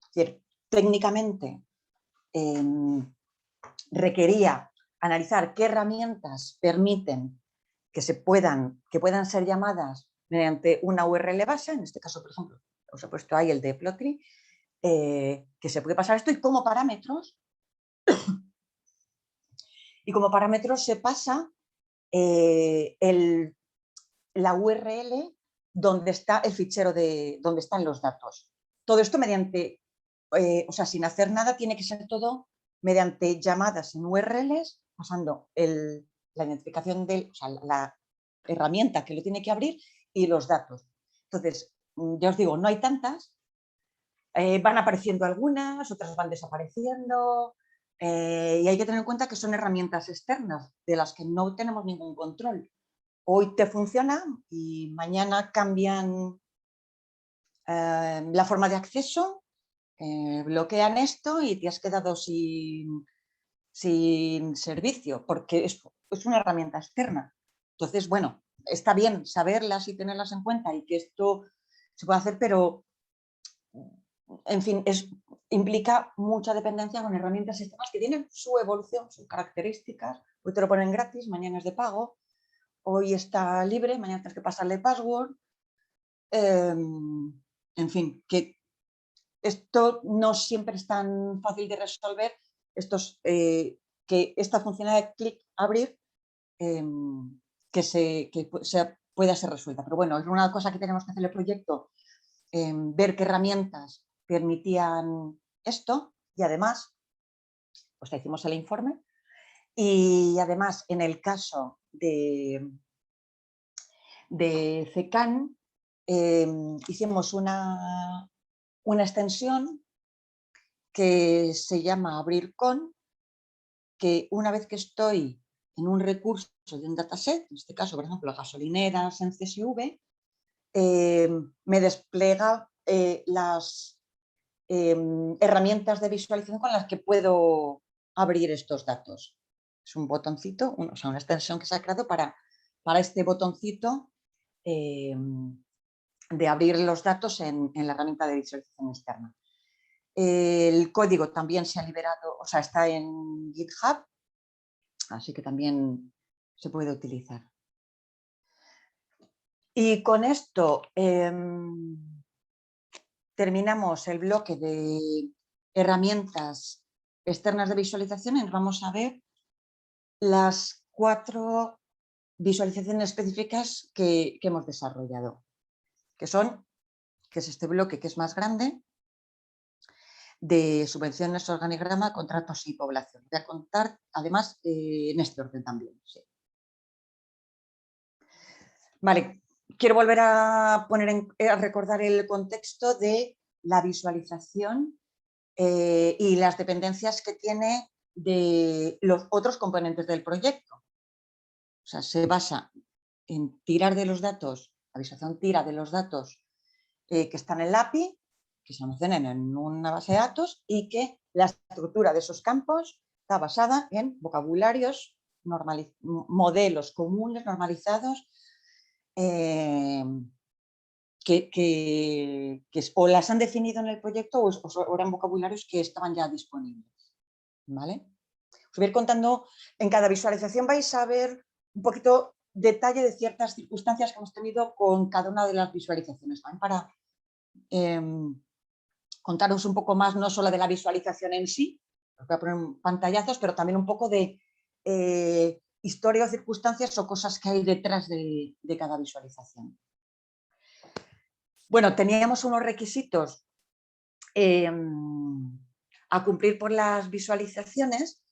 Es decir, técnicamente requería analizar qué herramientas permiten que puedan ser llamadas mediante una URL base, en este caso, por ejemplo, os he puesto ahí el de Plotly, que se puede pasar esto y como parámetros se pasa la URL donde está el fichero donde están los datos. Todo esto mediante, o sea, sin hacer nada, tiene que ser todo mediante llamadas en URLs, pasando la identificación o sea, la herramienta que lo tiene que abrir y los datos. Entonces, ya os digo, no hay tantas, van apareciendo algunas, otras van desapareciendo, y hay que tener en cuenta que son herramientas externas de las que no tenemos ningún control. Hoy te funciona y mañana cambian la forma de acceso, bloquean esto y te has quedado sin servicio, porque es una herramienta externa. Entonces, bueno, está bien saberlas y tenerlas en cuenta y que esto se puede hacer, pero en fin, implica mucha dependencia con herramientas externas que tienen su evolución, sus características. Hoy te lo ponen gratis, mañana es de pago, hoy está libre, mañana tienes que pasarle password. En fin, que esto no siempre es tan fácil de resolver, que esta funcionalidad de clic abrir pueda ser resuelta. Pero bueno, es una cosa que tenemos que hacer en el proyecto, ver qué herramientas permitían esto y además, pues hicimos el informe y además en el caso de CECAN hicimos una extensión que se llama Abrir con, que una vez que estoy en un recurso de un dataset, en este caso, por ejemplo, gasolineras en CSV, me despliega las herramientas de visualización con las que puedo abrir estos datos. Es un botoncito, o sea, una extensión que se ha creado para este botoncito de abrir los datos en la herramienta de visualización externa. El código también se ha liberado, o sea, está en GitHub, así que también se puede utilizar. Y con esto terminamos el bloque de herramientas externas de visualización y vamos a ver las 4 visualizaciones específicas que hemos desarrollado, que es este bloque que es más grande, de subvenciones, organigrama, contratos y población. Voy a contar además en este orden también. Sí. Vale, quiero volver a recordar el contexto de la visualización y las dependencias que tiene de los otros componentes del proyecto. O sea, se basa en tirar de los datos, la visualización tira de los datos que están en el API, que se almacenan en una base de datos y que la estructura de esos campos está basada en vocabularios, modelos comunes normalizados que o las han definido en el proyecto o eran vocabularios que estaban ya disponibles. ¿Vale? Os voy a ir contando, en cada visualización vais a ver un poquito detalle de ciertas circunstancias que hemos tenido con cada una de las visualizaciones, ¿vale? Para contaros un poco más, no solo de la visualización en sí, os voy a poner pantallazos, pero también un poco de historia o circunstancias o cosas que hay detrás de cada visualización. Bueno, teníamos unos requisitos a cumplir por las visualizaciones.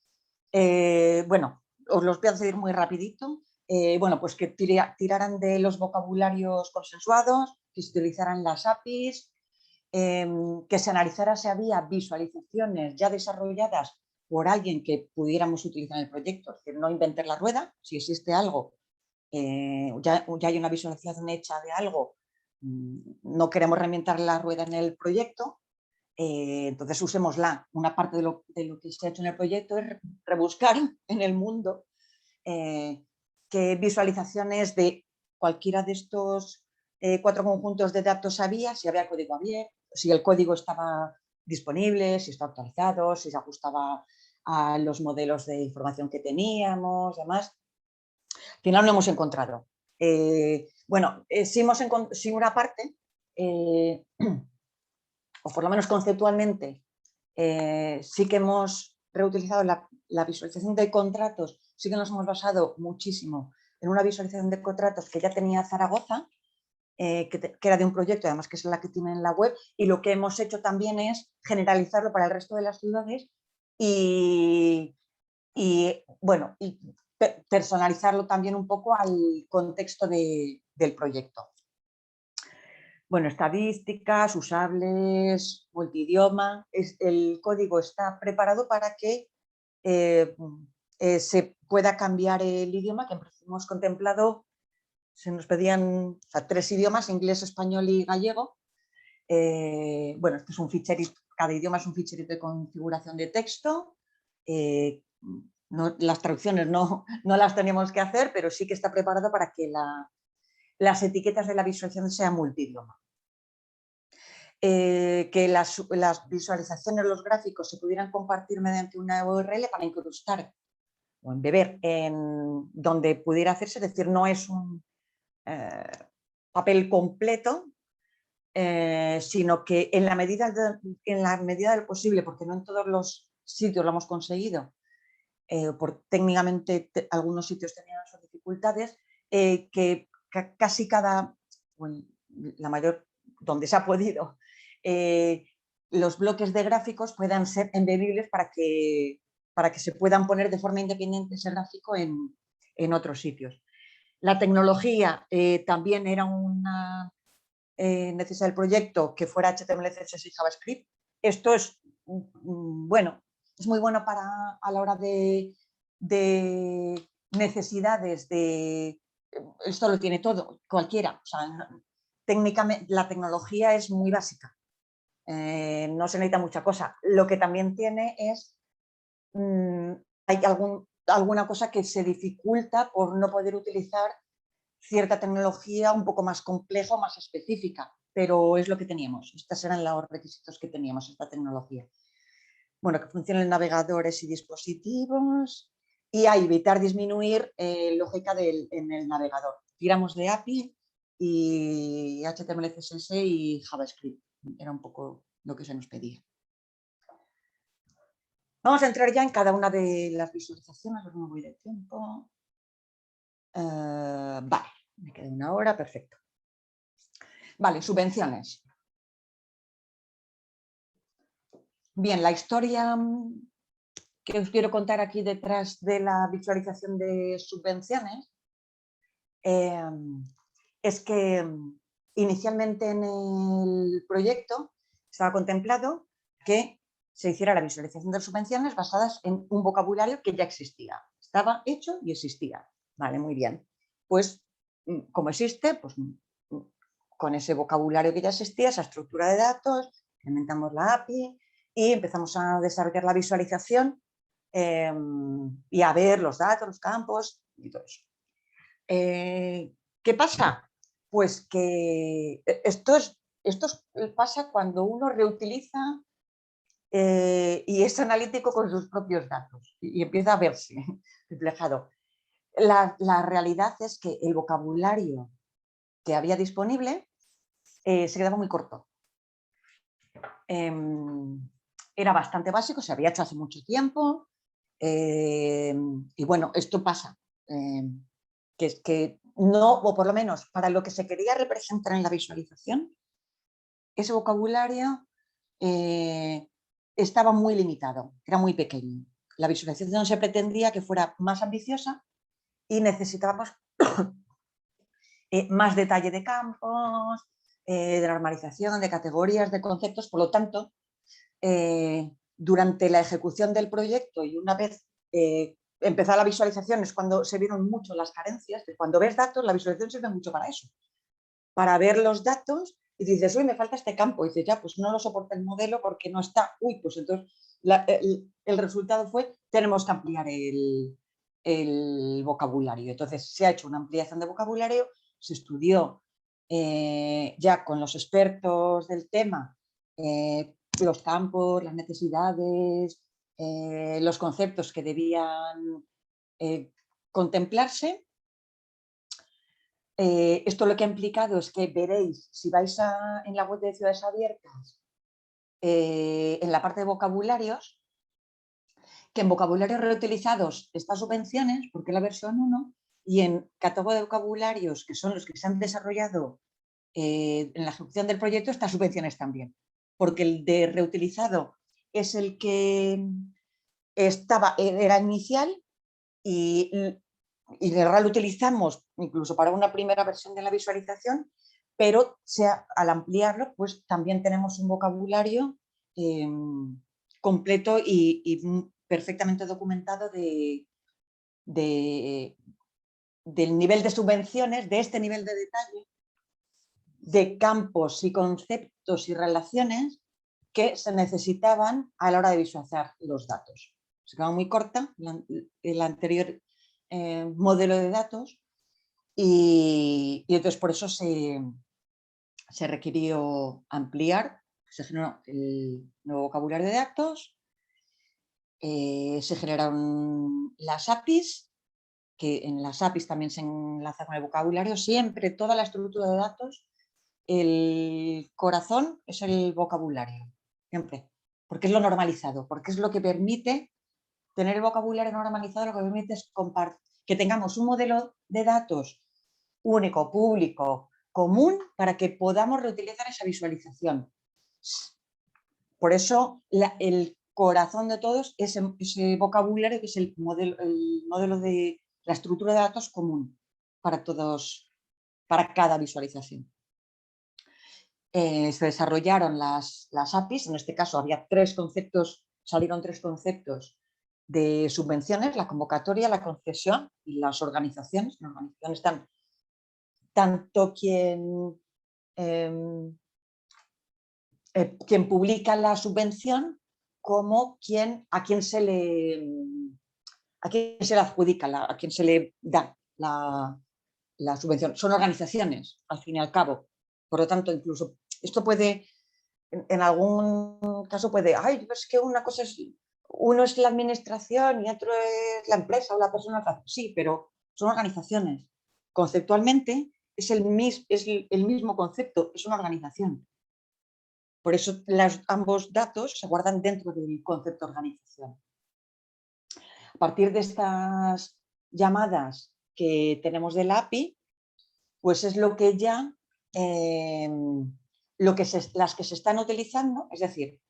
Bueno, os los voy a decir muy rapidito. Bueno, pues que tiraran de los vocabularios consensuados, que se utilizaran las APIs, que se analizara si había visualizaciones ya desarrolladas por alguien que pudiéramos utilizar en el proyecto, es decir, no inventar la rueda. Si existe algo, ya hay una visualización hecha de algo, no queremos reinventar la rueda en el proyecto, entonces usémosla. Una parte de lo que se ha hecho en el proyecto es rebuscar en el mundo qué visualizaciones de cualquiera de estos 4 conjuntos de datos había, si había código abierto, si el código estaba disponible, si está actualizado, si se ajustaba a los modelos de información que teníamos, demás. Al final no hemos encontrado. Bueno, sí una parte, o por lo menos conceptualmente, sí que hemos reutilizado la visualización de contratos, sí que nos hemos basado muchísimo en una visualización de contratos que ya tenía Zaragoza, que era de un proyecto, además que es la que tiene en la web, y lo que hemos hecho también es generalizarlo para el resto de las ciudades y bueno, y personalizarlo también un poco al contexto del proyecto. Bueno, estadísticas, usables, multidioma. El código está preparado para que se pueda cambiar el idioma, que hemos contemplado. Se nos pedían 3 idiomas, inglés, español y gallego. Bueno, esto es un ficherito, cada idioma es un ficherito de configuración de texto. Las traducciones no las tenemos que hacer, pero sí que está preparado para que las etiquetas de la visualización sean multidioma. Que las visualizaciones, los gráficos se pudieran compartir mediante una URL para incrustar o embeber en donde pudiera hacerse, es decir, no es un papel completo, sino que en la medida del posible, porque no en todos los sitios lo hemos conseguido, técnicamente algunos sitios tenían sus dificultades, que casi bueno, la mayor, donde se ha podido, los bloques de gráficos puedan ser embebibles para que se puedan poner de forma independiente ese gráfico en otros sitios. La tecnología también era una necesidad del proyecto, que fuera HTML, CSS y JavaScript. Esto es, bueno, es muy bueno a la hora de necesidades esto lo tiene todo, cualquiera. O sea, técnicamente la tecnología es muy básica, no se necesita mucha cosa. Lo que también tiene es, hay alguna cosa que se dificulta por no poder utilizar cierta tecnología un poco más compleja o más específica, pero es lo que teníamos. Estos eran los requisitos que teníamos, esta tecnología. Bueno, que funcionen en navegadores y dispositivos y a evitar disminuir lógica en el navegador. Tiramos de API y HTML, CSS y JavaScript. Era un poco lo que se nos pedía. Vamos a entrar ya en cada una de las visualizaciones, no me voy de tiempo. Vale, me queda 1 hora, perfecto. Vale, subvenciones. Bien, la historia que os quiero contar aquí detrás de la visualización de subvenciones es que inicialmente en el proyecto estaba contemplado que se hiciera la visualización de subvenciones basadas en un vocabulario que ya existía. Estaba hecho y existía. Vale, muy bien. Pues como existe, pues con ese vocabulario que ya existía, esa estructura de datos, implementamos la API y empezamos a desarrollar la visualización y a ver los datos, los campos y todo eso. ¿Qué pasa? Pues que esto pasa cuando uno reutiliza y es analítico con sus propios datos y empieza a verse reflejado. La realidad es que el vocabulario que había disponible se quedaba muy corto. Era bastante básico, se había hecho hace mucho tiempo y bueno, esto pasa. Que es que no, o por lo menos para lo que se quería representar en la visualización, ese vocabulario estaba muy limitado, era muy pequeño. La visualización se pretendía que fuera más ambiciosa y necesitábamos más detalle de campos, de normalización, de categorías, de conceptos. Por lo tanto, durante la ejecución del proyecto y una vez empezar la visualización es cuando se vieron mucho las carencias. Cuando ves datos, la visualización sirve mucho para eso, para ver los datos y dices, uy, me falta este campo, y dices, ya, pues no lo soporta el modelo porque no está, uy, pues entonces el resultado fue, tenemos que ampliar el vocabulario. Entonces se ha hecho una ampliación de vocabulario, se estudió ya con los expertos del tema, los campos, las necesidades, los conceptos que debían contemplarse. Esto lo que ha implicado es que veréis, si vais en la web de Ciudades Abiertas, en la parte de vocabularios, que en vocabularios reutilizados estas subvenciones, porque es la versión 1, y en catálogo de vocabularios, que son los que se han desarrollado en la ejecución del proyecto, estas subvenciones también. Porque el de reutilizado es el que era inicial y lo utilizamos incluso para una primera versión de la visualización, pero al ampliarlo, pues también tenemos un vocabulario completo y perfectamente documentado del nivel de subvenciones, de este nivel de detalle, de campos y conceptos y relaciones que se necesitaban a la hora de visualizar los datos. Se quedó muy corta el anterior modelo de datos y entonces por eso se requirió ampliar, se generó el nuevo vocabulario de datos, se generaron las APIs, que en las APIs también se enlaza con el vocabulario. Siempre toda la estructura de datos, el corazón es el vocabulario, siempre, porque es lo normalizado, porque es lo que permite tener el vocabulario normalizado, lo que permite es que tengamos un modelo de datos único, público, común, para que podamos reutilizar esa visualización. Por eso el corazón de todos es ese vocabulario que es el modelo de la estructura de datos común para todos, para cada visualización. Se desarrollaron las APIs, en este caso salieron tres conceptos de subvenciones: la convocatoria, la concesión y las organizaciones. En organizaciones están tanto quien publica la subvención como a quien se le adjudica, a quien se le da la subvención. Son organizaciones, al fin y al cabo. Por lo tanto, incluso esto puede, en algún caso puede, es que uno es la administración y otro es la empresa o la persona. Sí, pero son organizaciones. Conceptualmente, es el mismo concepto, es una organización. Por eso ambos datos se guardan dentro del concepto organización. A partir de estas llamadas que tenemos de la API, pues es lo que ya, las que se están utilizando, es decir,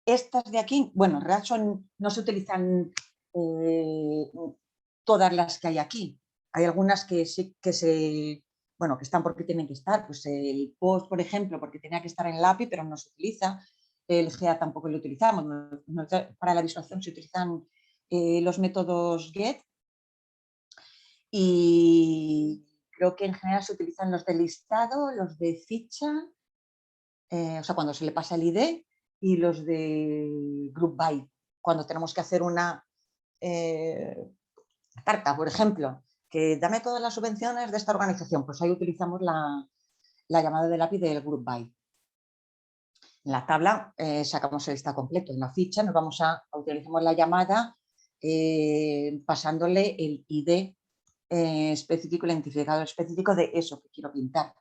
estas de aquí, bueno, en realidad no se utilizan todas las que hay aquí. Hay algunas que sí que que están porque tienen que estar. Pues el post, por ejemplo, porque tenía que estar en la API, pero no se utiliza. El GA tampoco lo utilizamos. Para la visualización se utilizan los métodos GET y creo que en general se utilizan los de listado, los de ficha, o sea, cuando se le pasa el ID, y los de group by, cuando tenemos que hacer una carta, por ejemplo, que dame todas las subvenciones de esta organización, pues ahí utilizamos la llamada del API del group by. En la tabla sacamos el listado completo, en la ficha utilizamos la llamada pasándole el ID específico, el identificador específico de eso que quiero pintar.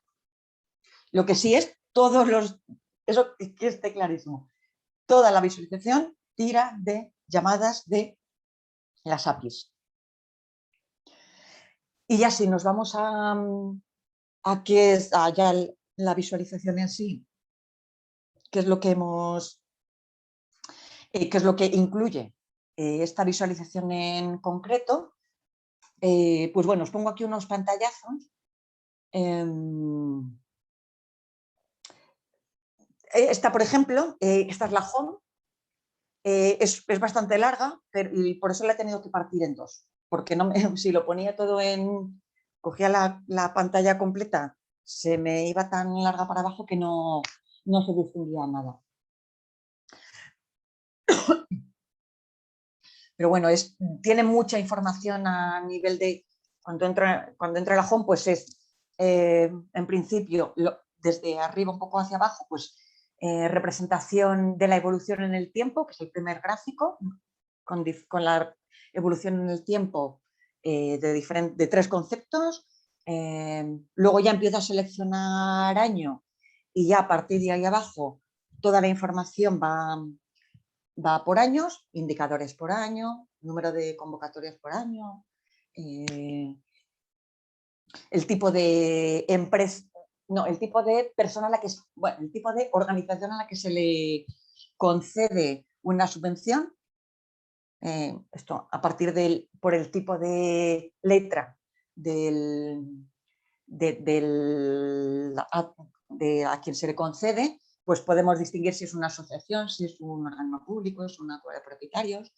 Lo que sí es eso que esté clarísimo, toda la visualización tira de llamadas de las APIs. Y ya si nos vamos a qué es ya la visualización en sí, qué es lo que qué es lo que incluye esta visualización en concreto, pues bueno, os pongo aquí unos pantallazos. Esta, por ejemplo, esta es la home. Es bastante larga y por eso la he tenido que partir en dos, porque si lo ponía todo cogía la pantalla completa, se me iba tan larga para abajo que no se distinguía nada. Pero bueno, tiene mucha información a nivel de, cuando entra la home, pues es, en principio, desde arriba un poco hacia abajo, pues representación de la evolución en el tiempo, que es el primer gráfico, con la evolución en el tiempo de tres conceptos. Luego ya empiezo a seleccionar año y ya a partir de ahí abajo toda la información va por años, indicadores por año, número de convocatorias por año, el tipo de empresa, no, el tipo de persona a la que, bueno, el tipo de organización a la que se le concede una subvención. Esto a partir por el tipo de letra de a quien se le concede, pues podemos distinguir si es una asociación, si es un organismo público, es una comunidad de propietarios,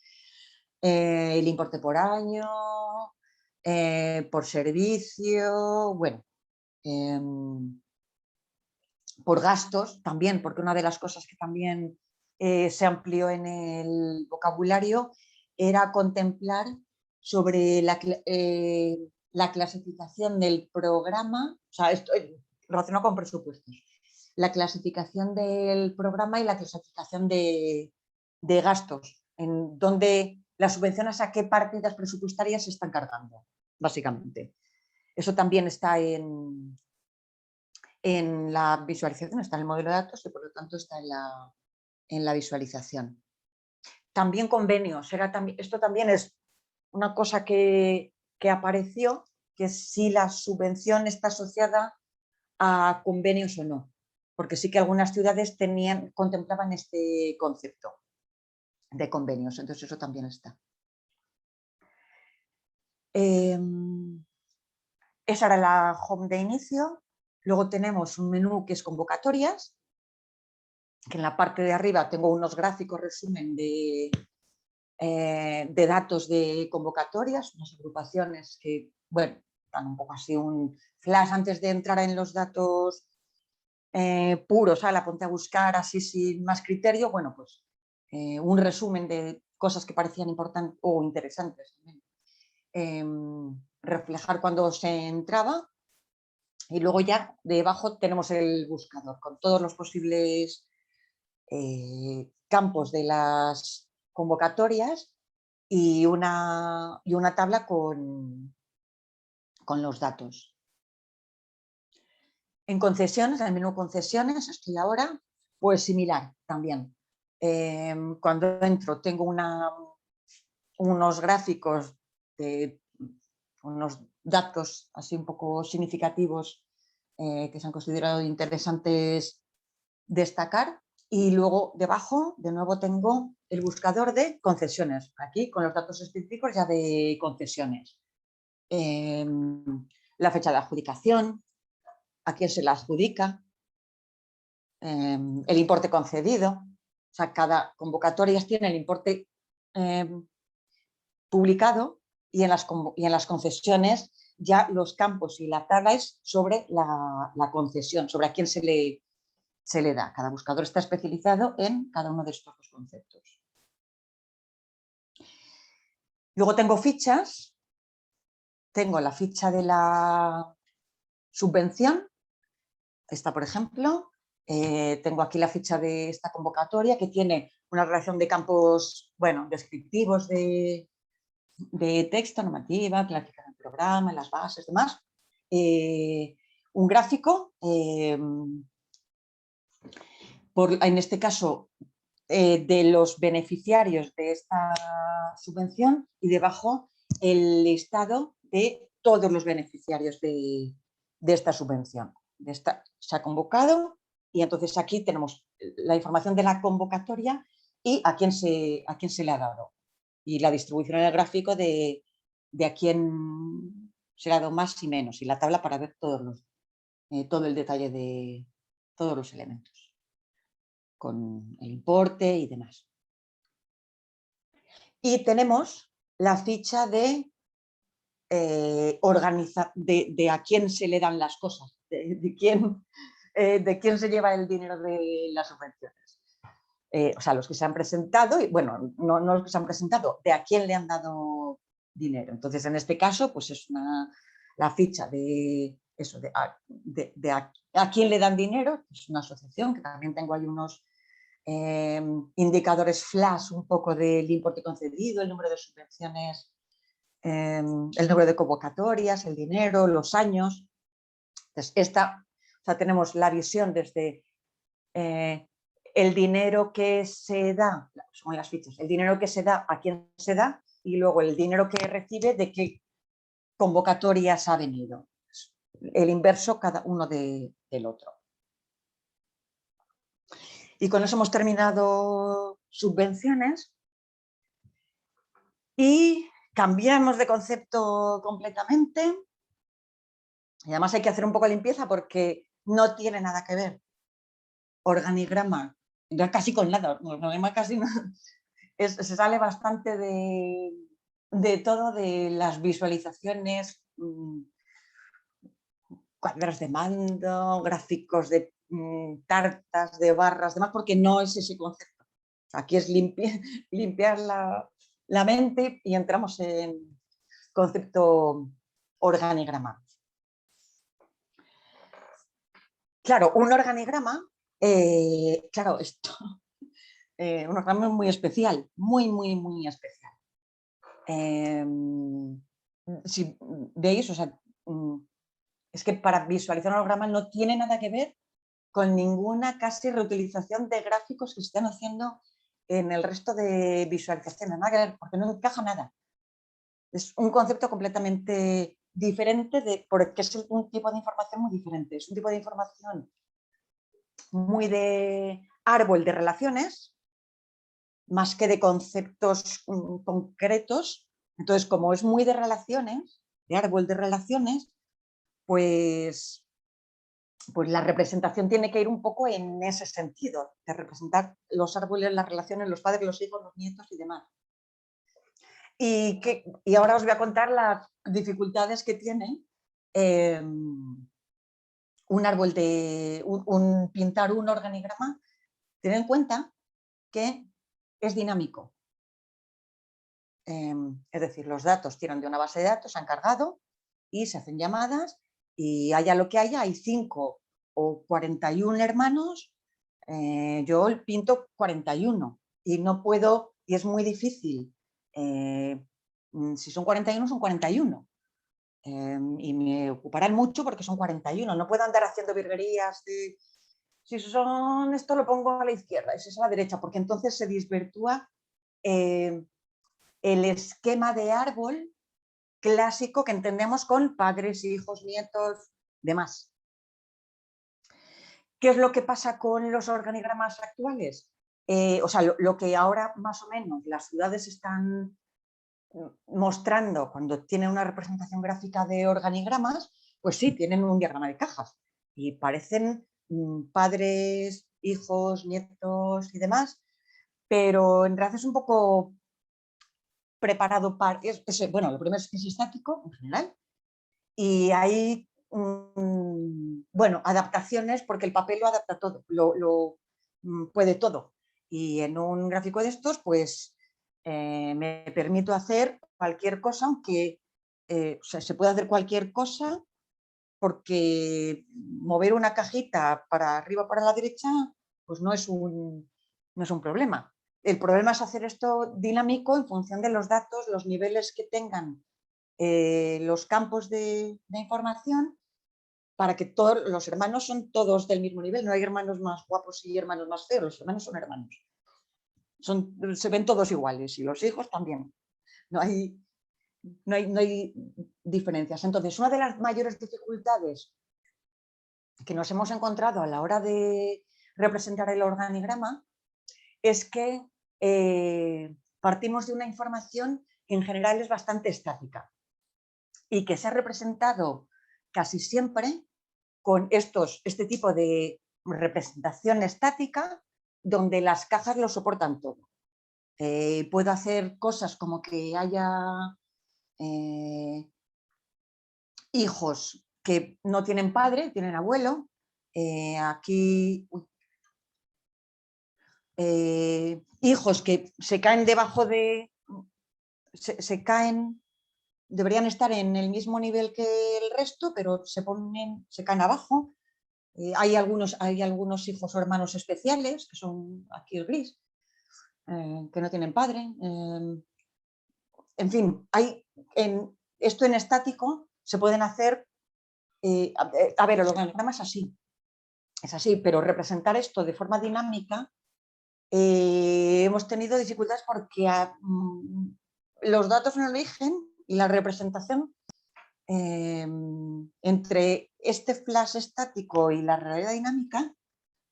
el importe por año, por servicio, bueno, por gastos también, porque una de las cosas que también se amplió en el vocabulario era contemplar sobre la clasificación del programa, o sea, esto relacionado con presupuestos, la clasificación del programa y la clasificación de gastos, en donde las subvenciones a qué partidas presupuestarias se están cargando, básicamente. Eso también está en la visualización, está en el modelo de datos y por lo tanto está en la visualización. También convenios, esto también es una cosa que apareció, que es si la subvención está asociada a convenios o no, porque sí que algunas ciudades contemplaban este concepto de convenios, entonces eso también está. Esa era la home de inicio. Luego tenemos un menú que es convocatorias, que en la parte de arriba tengo unos gráficos resumen de datos de convocatorias, unas agrupaciones que, bueno, dan un poco así un flash antes de entrar en los datos puros, la ponte a buscar así sin más criterio, bueno, pues un resumen de cosas que parecían importantes o interesantes reflejar cuando se entraba. Y luego ya debajo tenemos el buscador con todos los posibles campos de las convocatorias y una tabla con los datos. En concesiones, en el menú concesiones, estoy ahora, pues similar también. Cuando entro tengo unos gráficos de unos datos así un poco significativos que se han considerado interesantes destacar, y luego debajo de nuevo tengo el buscador de concesiones, aquí con los datos específicos ya de concesiones. La fecha de adjudicación, a quién se la adjudica, el importe concedido, o sea, cada convocatoria tiene el importe publicado, y en las concesiones ya los campos y la tabla es sobre la concesión, sobre a quién se le da. Cada buscador está especializado en cada uno de estos dos conceptos. Luego tengo fichas. Tengo la ficha de la subvención, esta por ejemplo. Tengo aquí la ficha de esta convocatoria que tiene una relación de campos, bueno, descriptivos de texto, normativa, clasificación del programa, las bases, demás. Un gráfico, en este caso, de los beneficiarios de esta subvención, y debajo el listado de todos los beneficiarios de esta subvención. Se ha convocado, y entonces aquí tenemos la información de la convocatoria y a quién se le ha dado, y la distribución en el gráfico de a quién se le ha dado más y menos, y la tabla para ver todo el detalle de todos los elementos, con el importe y demás. Y tenemos la ficha de a quién se le dan las cosas, de quién se lleva el dinero de las subvenciones. O sea, los que se han presentado, y bueno, no los que se han presentado, de a quién le han dado dinero. Entonces, en este caso, pues es la ficha de eso, de a quién le dan dinero. Es una asociación que también tengo ahí unos indicadores flash un poco del importe concedido, el número de subvenciones, el número de convocatorias, el dinero, los años. Entonces, o sea, tenemos la visión desde el dinero que se da, son las fichas, el dinero que se da, a quién se da, y luego el dinero que recibe, de qué convocatorias ha venido. El inverso cada uno del otro. Y con eso hemos terminado subvenciones, y cambiamos de concepto completamente. Y además hay que hacer un poco de limpieza porque no tiene nada que ver organigrama, ya casi con nada, organigrama casi no, se sale bastante de todo, de las visualizaciones, cuadros de mando, gráficos de tartas, de barras, demás, porque no es ese concepto. Aquí es limpiar la mente, y entramos en concepto organigrama. Claro, un organigrama, claro, un organigrama muy especial, muy especial. Si veis, o sea, es que para visualizar un holograma no tiene nada que ver con ninguna casi reutilización de gráficos que se están haciendo en el resto de visualizaciones, nada que ver, porque no encaja nada. Es un concepto completamente diferente, porque es un tipo de información muy diferente. Es un tipo de información muy de árbol de relaciones, más que de conceptos concretos. Entonces, como es muy de relaciones, de árbol de relaciones, pues la representación tiene que ir un poco en ese sentido, de representar los árboles, las relaciones, los padres, los hijos, los nietos y demás. Y ahora os voy a contar las dificultades que tiene un árbol pintar un organigrama. Tened en cuenta que es dinámico. Es decir, los datos tienen de una base de datos, se han cargado y se hacen llamadas, y haya lo que haya, hay 5 o 41 hermanos, yo pinto 41 y no puedo, y es muy difícil. Si son 41, son 41. y me ocuparán mucho porque son 41. No puedo andar haciendo virguerías de si son esto lo pongo a la izquierda y si es a la derecha, porque entonces se desvirtúa el esquema de árbol clásico que entendemos con padres, hijos, nietos, demás. ¿Qué es lo que pasa con los organigramas actuales? O sea, lo que ahora más o menos las ciudades están mostrando cuando tienen una representación gráfica de organigramas, pues sí, tienen un diagrama de cajas y parecen padres, hijos, nietos y demás, pero en realidad es un poco preparado para... bueno, lo primero es que es estático en general y hay bueno, adaptaciones porque el papel lo adapta todo, puede todo. Y en un gráfico de estos, pues me permito hacer cualquier cosa, aunque o sea, se puede hacer cualquier cosa porque mover una cajita para arriba o para la derecha, pues no es un problema. El problema es hacer esto dinámico en función de los datos, los niveles que tengan los campos de información, para que todos los hermanos son todos del mismo nivel. No hay hermanos más guapos y hermanos más feos, los hermanos son hermanos. Se ven todos iguales y los hijos también. No hay diferencias. Entonces, una de las mayores dificultades que nos hemos encontrado a la hora de representar el organigrama es que partimos de una información que en general es bastante estática y que se ha representado casi siempre con este tipo de representación estática donde las cajas lo soportan todo. Puedo hacer cosas como que haya hijos que no tienen padre, tienen abuelo. Aquí hijos que se caen debajo de... se caen, deberían estar en el mismo nivel que el resto, pero se caen abajo. Hay algunos hijos o hermanos especiales, que son aquí el gris, que no tienen padre. En fin, esto en estático se pueden hacer... a ver, el organigrama es así, pero representar esto de forma dinámica hemos tenido dificultades porque los datos en origen y la representación entre este flash estático y la realidad dinámica,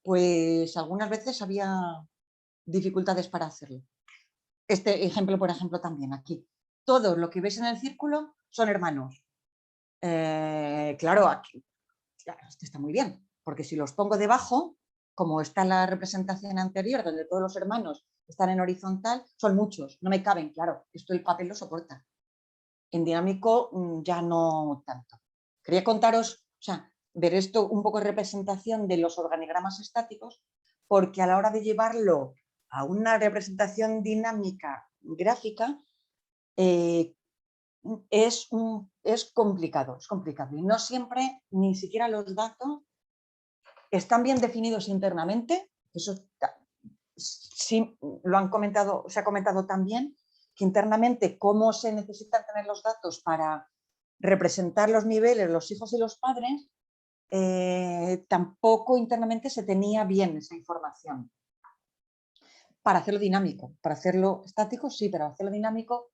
pues algunas veces había dificultades para hacerlo. Este ejemplo, por ejemplo, también aquí. Todo lo que ves en el círculo son hermanos. Claro, aquí esto está muy bien, porque si los pongo debajo, como está en la representación anterior, donde todos los hermanos están en horizontal, son muchos, no me caben, claro, esto el papel lo soporta. En dinámico ya no tanto. Quería contaros, o sea, ver esto un poco de representación de los organigramas estáticos, porque a la hora de llevarlo a una representación dinámica gráfica, es complicado, y no siempre, ni siquiera los datos están bien definidos internamente. Eso sí lo han comentado, se ha comentado también, que internamente cómo se necesitan tener los datos para representar los niveles, los hijos y los padres, tampoco internamente se tenía bien esa información. Para hacerlo dinámico, para hacerlo estático, sí, pero hacerlo dinámico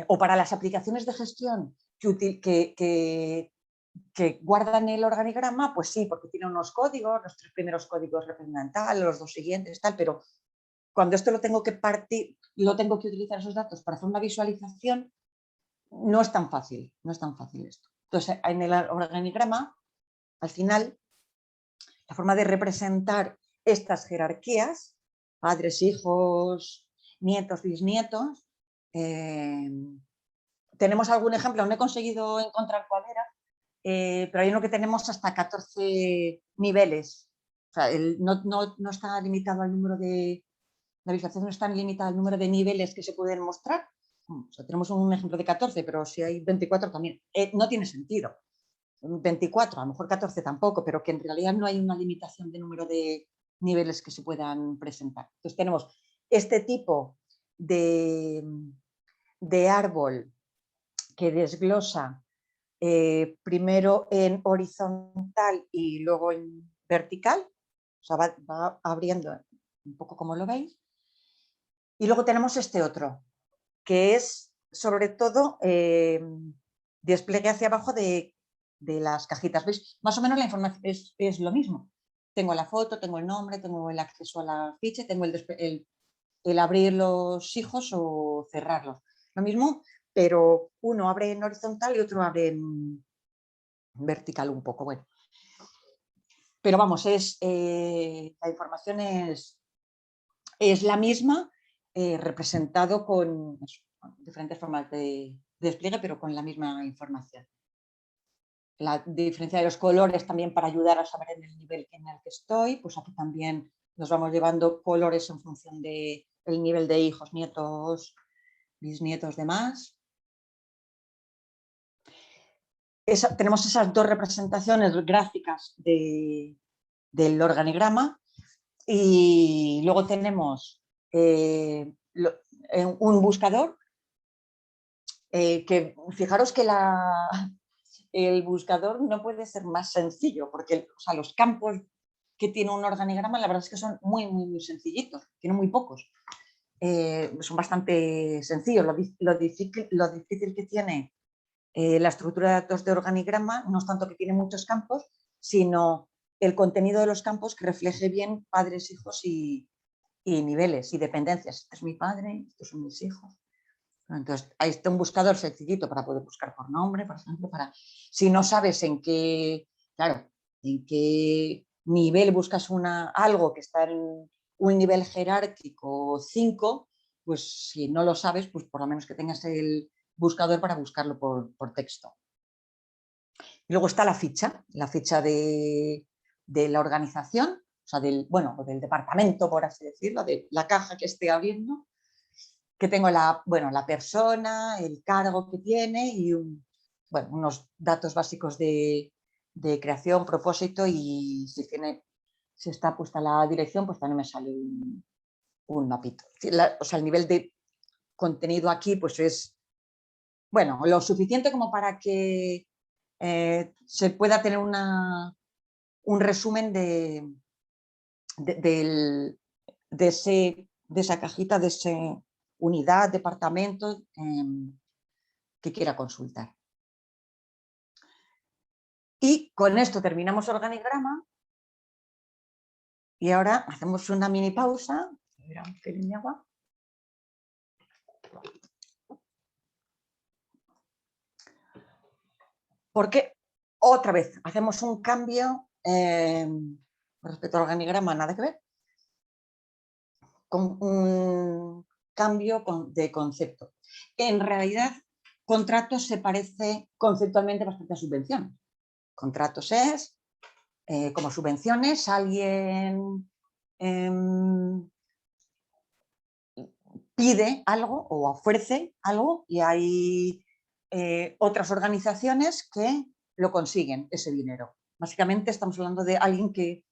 o para las aplicaciones de gestión que guardan el organigrama, pues sí, porque tiene unos códigos, los 3 primeros códigos representan tal, los 2 siguientes tal, pero cuando esto lo tengo que partir, lo tengo que utilizar esos datos para hacer una visualización, no es tan fácil, no es tan fácil esto. Entonces, en el organigrama, al final, la forma de representar estas jerarquías, padres, hijos, nietos, bisnietos, tenemos algún ejemplo, no he conseguido encontrar cuál era, pero hay uno que tenemos hasta 14 niveles. O sea, no está limitado al número de... La visualización no está limitada al número de niveles que se pueden mostrar. O sea, tenemos un ejemplo de 14, pero si hay 24 también. No tiene sentido. 24, a lo mejor 14 tampoco, pero que en realidad no hay una limitación de número de niveles que se puedan presentar. Entonces tenemos este tipo de árbol que desglosa primero en horizontal y luego en vertical, o sea, va abriendo un poco como lo veis. Y luego tenemos este otro, que es sobre todo despliegue hacia abajo de las cajitas. ¿Veis? Más o menos la información es lo mismo. Tengo la foto, tengo el nombre, tengo el acceso a la ficha, tengo el abrir los hijos o cerrarlos. Lo mismo, pero uno abre en horizontal y otro abre en vertical un poco. Bueno. Pero vamos, la información es la misma, representado con diferentes formas de despliegue, pero con la misma información. La diferencia de los colores también para ayudar a saber en el nivel en el que estoy, pues aquí también nos vamos llevando colores en función del nivel de hijos, nietos, bisnietos, demás. Tenemos esas dos representaciones gráficas del organigrama y luego tenemos un buscador que fijaros que el buscador no puede ser más sencillo porque los campos que tiene un organigrama la verdad es que son muy, muy, muy sencillitos, tiene muy pocos. Son bastante sencillos. Lo difícil que tiene la estructura de datos de organigrama no es tanto que tiene muchos campos, sino el contenido de los campos que refleje bien padres, hijos y niveles y dependencias. Este es mi padre, estos son mis hijos. Entonces, ahí está un buscador sencillito para poder buscar por nombre, por ejemplo, si no sabes en qué nivel buscas algo que está en un nivel jerárquico 5, pues si no lo sabes, pues por lo menos que tengas el buscador para buscarlo por texto. Y luego está la ficha de la organización, o sea, del departamento, por así decirlo, de la caja que esté abriendo, que tengo la persona, el cargo que tiene y unos datos básicos de creación, propósito y si está puesta la dirección, pues también me sale un mapito. El nivel de contenido aquí pues es lo suficiente como para que se pueda tener un resumen de esa cajita, de esa unidad, departamento que quiera consultar. Y con esto terminamos el organigrama y ahora hacemos una mini pausa. Un pelín de agua. Porque otra vez hacemos un cambio respecto al organigrama, nada que ver, con un cambio de concepto. En realidad, contratos se parece conceptualmente bastante a subvenciones. Contratos es, como subvenciones, alguien pide algo o ofrece algo y hay otras organizaciones que lo consiguen, ese dinero. Básicamente estamos hablando de alguien que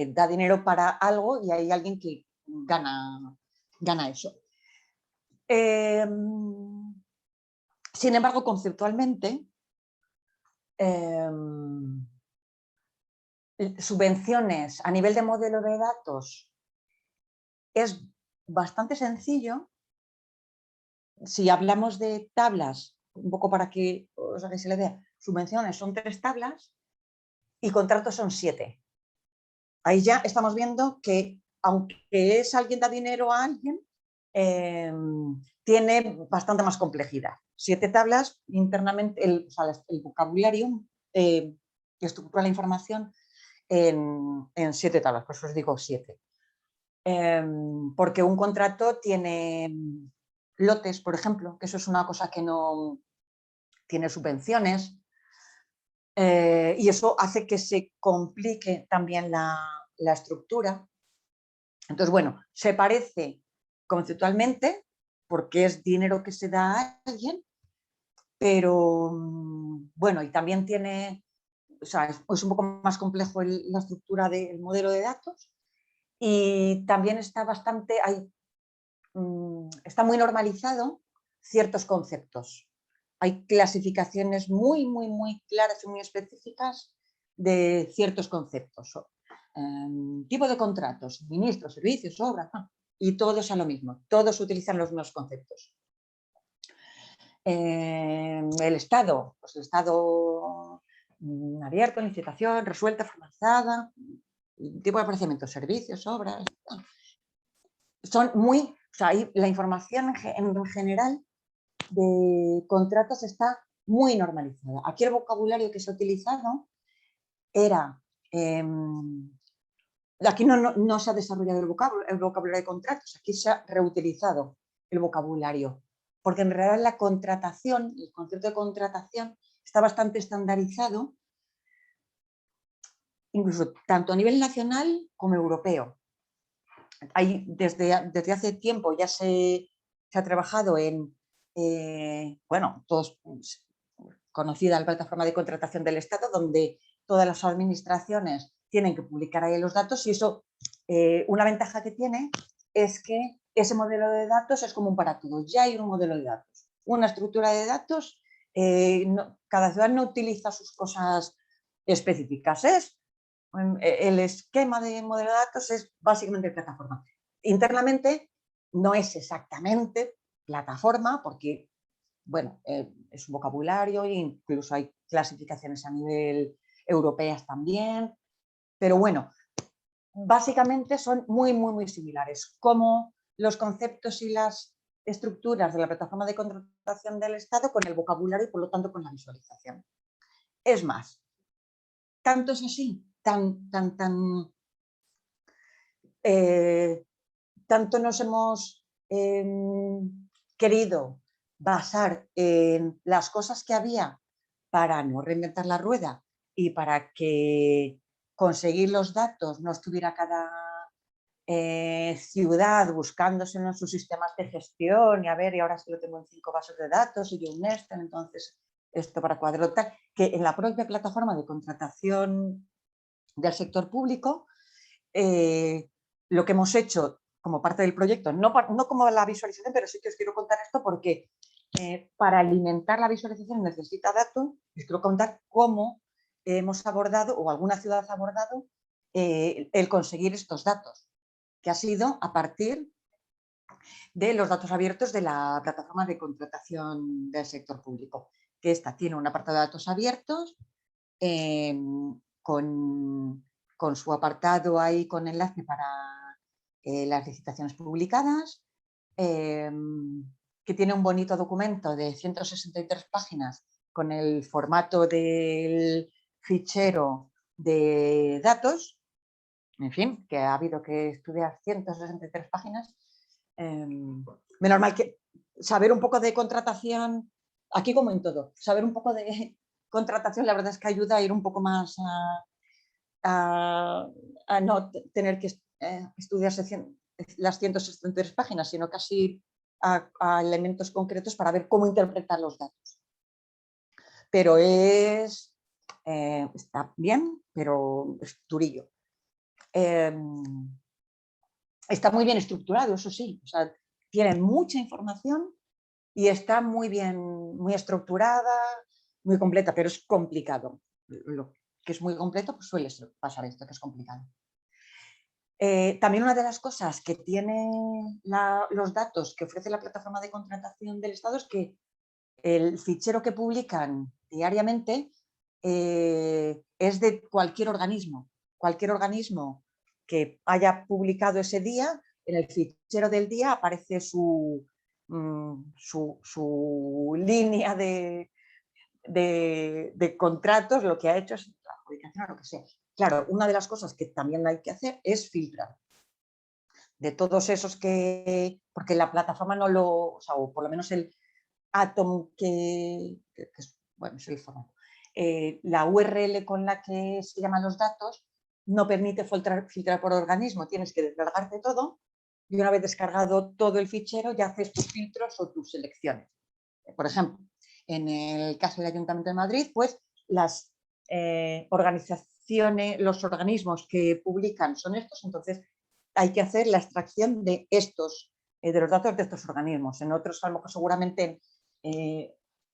da dinero para algo y hay alguien que gana eso. Sin embargo, conceptualmente, subvenciones a nivel de modelo de datos es bastante sencillo. Si hablamos de tablas, un poco para que os hagáis la idea, subvenciones son 3 tablas y contratos son 7. Ahí ya estamos viendo que, aunque es alguien da dinero a alguien, tiene bastante más complejidad. 7 tablas internamente, el vocabulario estructura la información en 7 tablas, por eso os digo 7. Porque un contrato tiene lotes, por ejemplo, que eso es una cosa que no tiene subvenciones, y eso hace que se complique también la estructura. Entonces, se parece conceptualmente porque es dinero que se da a alguien, pero y también tiene, es un poco más complejo la estructura del modelo de datos y también está muy normalizado ciertos conceptos. Hay clasificaciones muy, muy, muy claras y muy específicas de ciertos conceptos. Tipo de contratos, ministros, servicios, obras, y todos a lo mismo, todos utilizan los mismos conceptos. El Estado, pues el Estado abierto, licitación, resuelta, formalizada, tipo de procedimientos, servicios, obras. Son muy, o sea, la información en general de contratos está muy normalizada. Aquí el vocabulario que se ha utilizado era, aquí no se ha desarrollado el vocabulario de contratos, aquí se ha reutilizado el vocabulario, porque en realidad la contratación, el concepto de contratación está bastante estandarizado, incluso tanto a nivel nacional como europeo. Desde hace tiempo ya se ha trabajado en, bueno, todos conocida la plataforma de contratación del Estado, donde todas las administraciones tienen que publicar ahí los datos, y eso, una ventaja que tiene es que ese modelo de datos es común para todos. Ya hay un modelo de datos, una estructura de datos, cada ciudad no utiliza sus cosas específicas, el esquema de modelo de datos es básicamente plataforma. Internamente no es exactamente plataforma porque, bueno, es un vocabulario e incluso hay clasificaciones a nivel europeas también, pero bueno, básicamente son muy, muy, muy similares. Como los conceptos y las estructuras de la plataforma de contratación del Estado con el vocabulario y por lo tanto con la visualización. Es más, tanto es así, tanto nos hemos querido basar en las cosas que había para no reinventar la rueda y para que conseguir los datos no estuviera cada ciudad buscándose en sus sistemas de gestión y a ver, y ahora sí lo tengo en 5 bases de datos y yo un Excel, entonces esto para cuadro tal, que en la propia plataforma de contratación del sector público, lo que hemos hecho como parte del proyecto, no como la visualización, pero sí que os quiero contar esto porque para alimentar la visualización necesita datos, os quiero contar cómo hemos abordado, o alguna ciudad ha abordado, el conseguir estos datos, que ha sido a partir de los datos abiertos de la plataforma de contratación del sector público, que esta tiene un apartado de datos abiertos con su apartado ahí con enlace para las licitaciones publicadas, que tiene un bonito documento de 163 páginas con el formato del fichero de datos, en fin, que ha habido que estudiar 163 páginas. Menos mal que saber un poco de contratación, aquí como en todo, saber un poco de contratación la verdad es que ayuda a ir un poco más a no tener que estudiarse las 163 páginas, sino casi a elementos concretos para ver cómo interpretar los datos. Pero está bien, pero es durillo. Está muy bien estructurado, eso sí, o sea, tienen mucha información y está muy bien, muy estructurada, muy completa, pero es complicado. Lo que es muy completo, pues suele pasar esto, que es complicado. También una de las cosas que tiene los datos que ofrece la plataforma de contratación del Estado es que el fichero que publican diariamente es de cualquier organismo. Cualquier organismo que haya publicado ese día, en el fichero del día aparece su línea de contratos, lo que ha hecho es la adjudicación o lo que sea. Claro, una de las cosas que también hay que hacer es filtrar de todos esos porque la plataforma no o sea, o por lo menos el Atom que es, bueno, es el formato. La URL con la que se llaman los datos no permite filtrar por organismo, tienes que descargarte todo y una vez descargado todo el fichero ya haces tus filtros o tus selecciones. Por ejemplo, en el caso del Ayuntamiento de Madrid, pues las organizaciones, los organismos que publican son estos, entonces hay que hacer la extracción de estos de los datos de estos organismos. En otros, a lo mejor seguramente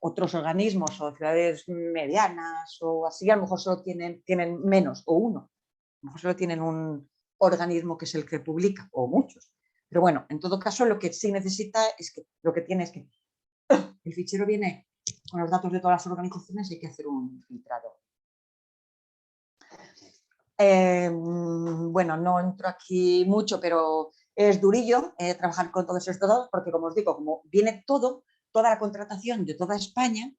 otros organismos o ciudades medianas o así, a lo mejor solo tienen menos o uno. A lo mejor solo tienen un organismo que es el que publica o muchos. Pero bueno, en todo caso lo que sí necesita es que lo que tiene es que el fichero viene con los datos de todas las organizaciones y hay que hacer un filtrado. Bueno, no entro aquí mucho, pero es durillo trabajar con todos estos datos porque, como os digo, como viene toda la contratación de toda España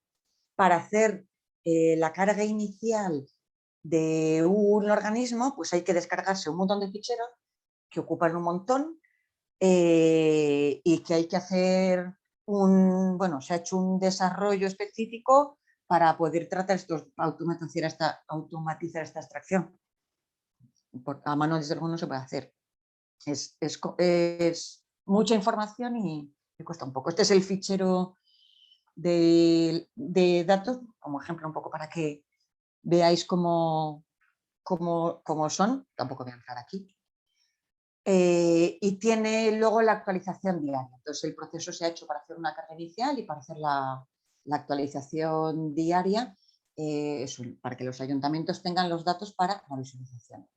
para hacer la carga inicial de un organismo, pues hay que descargarse un montón de ficheros que ocupan un montón y que hay que hacer bueno, se ha hecho un desarrollo específico para poder tratar automatizar esta extracción. A mano desde luego no se puede hacer. Es mucha información y cuesta un poco. Este es el fichero de datos, como ejemplo un poco para que veáis cómo son. Tampoco voy a entrar aquí. Y tiene luego la actualización diaria. Entonces el proceso se ha hecho para hacer una carga inicial y para hacer la actualización diaria, para que los ayuntamientos tengan los datos para la visualización.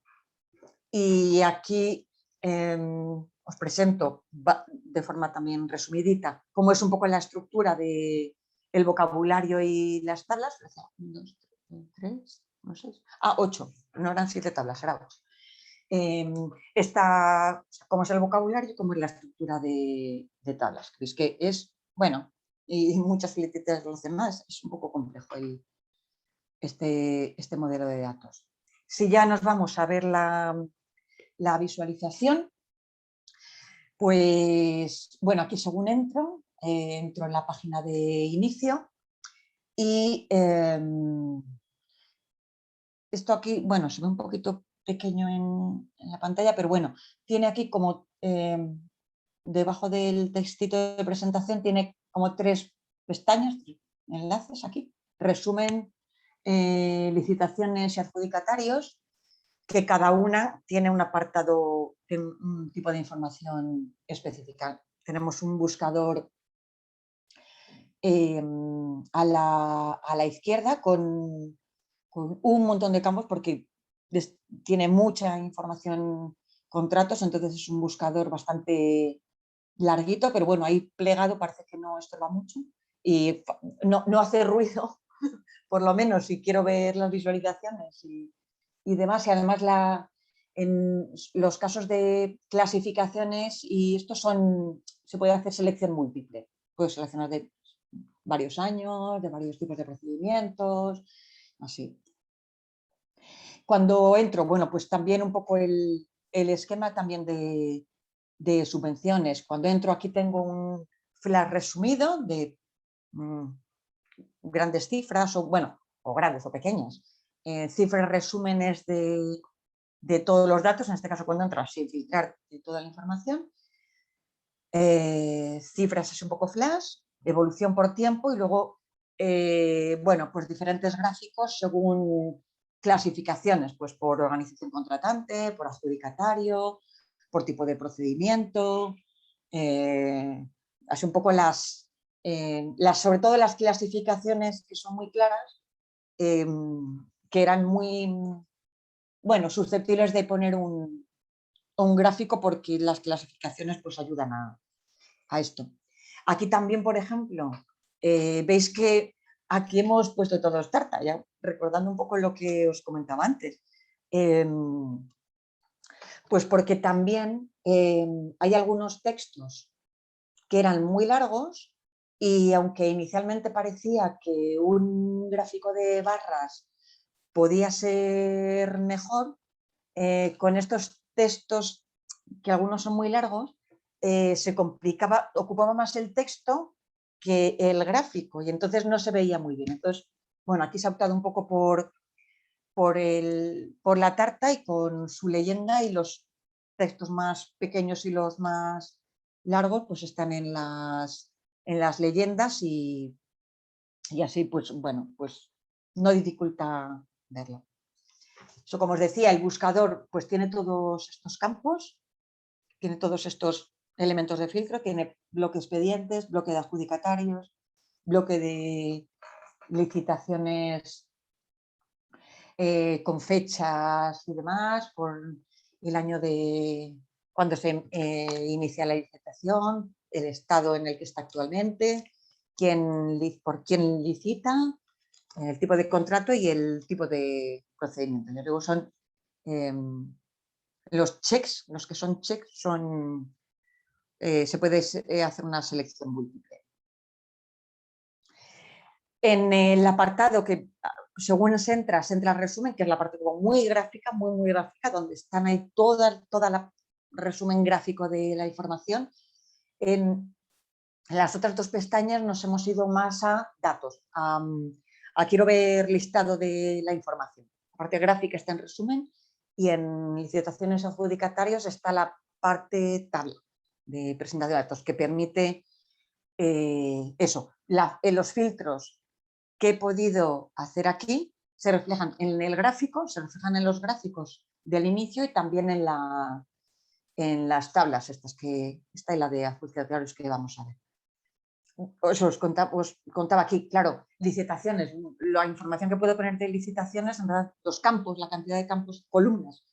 Y aquí os presento de forma también resumidita cómo es un poco la estructura del vocabulario y las tablas. 1, 2, 3, 8, no eran 7 tablas, eran 8. Cómo es el vocabulario y cómo es la estructura de tablas. Veis que es, bueno, y muchas letras de los demás, es un poco complejo este modelo de datos. Si ya nos vamos a ver la visualización, pues bueno, aquí según entro en la página de inicio y esto aquí, bueno, se ve un poquito pequeño en la pantalla, pero bueno, tiene aquí como debajo del textito de presentación tiene como 3 pestañas, enlaces aquí, resumen, licitaciones y adjudicatarios, que cada una tiene un apartado, un tipo de información específica. Tenemos un buscador a la izquierda con un montón de campos porque tiene mucha información, contratos, entonces es un buscador bastante larguito, pero bueno, ahí plegado parece que no estorba mucho y no hace ruido, por lo menos si quiero ver las visualizaciones y demás. Y además en los casos de clasificaciones y estos se puede hacer selección múltiple, puedes seleccionar de varios años, de varios tipos de procedimientos, así. Cuando entro, bueno, pues también un poco el esquema también de subvenciones. Cuando entro aquí tengo un flash resumido de grandes cifras, o grandes o pequeñas, cifras resúmenes de todos los datos, en este caso cuando entro sin filtrar de toda la información, cifras es un poco flash, evolución por tiempo y luego, bueno, pues diferentes gráficos según clasificaciones, pues por organización contratante, por adjudicatario, por tipo de procedimiento, así un poco sobre todo las clasificaciones que son muy claras, que eran muy, bueno, susceptibles de poner un gráfico porque las clasificaciones pues ayudan a esto. Aquí también, por ejemplo, veis que aquí hemos puesto todos tarta, ya recordando un poco lo que os comentaba antes. Pues porque también hay algunos textos que eran muy largos y aunque inicialmente parecía que un gráfico de barras podía ser mejor, con estos textos que algunos son muy largos, se complicaba, ocupaba más el texto que el gráfico y entonces no se veía muy bien. Entonces, bueno, aquí se ha optado un poco por la tarta y con su leyenda, y los textos más pequeños y los más largos pues están en las leyendas y así pues bueno, pues no dificulta verlo. Eso, como os decía, el buscador pues tiene todos estos campos, tiene todos estos elementos de filtro, tiene bloque expedientes, bloque de adjudicatarios, bloque de licitaciones con fechas y demás, por el año de cuando se inicia la licitación, el estado en el que está actualmente, por quién licita, el tipo de contrato y el tipo de procedimiento. Y luego son los checks, los que son checks son, se puede hacer una selección múltiple. En el apartado que según se entra el resumen, que es la parte como muy gráfica, muy gráfica, donde están ahí toda la resumen gráfico de la información. En las otras dos pestañas nos hemos ido más a datos, a quiero ver listado de la información. La parte gráfica está en resumen y en licitaciones adjudicatarios está la parte tabla de presentación de datos que permite eso, los filtros que he podido hacer aquí se reflejan en el gráfico, se reflejan en los gráficos del inicio y también en las tablas estas que está en la de adjudicatarios que vamos a ver. Os contaba aquí, claro, licitaciones, la información que puedo poner de licitaciones, en verdad, los campos, la cantidad de campos, columnas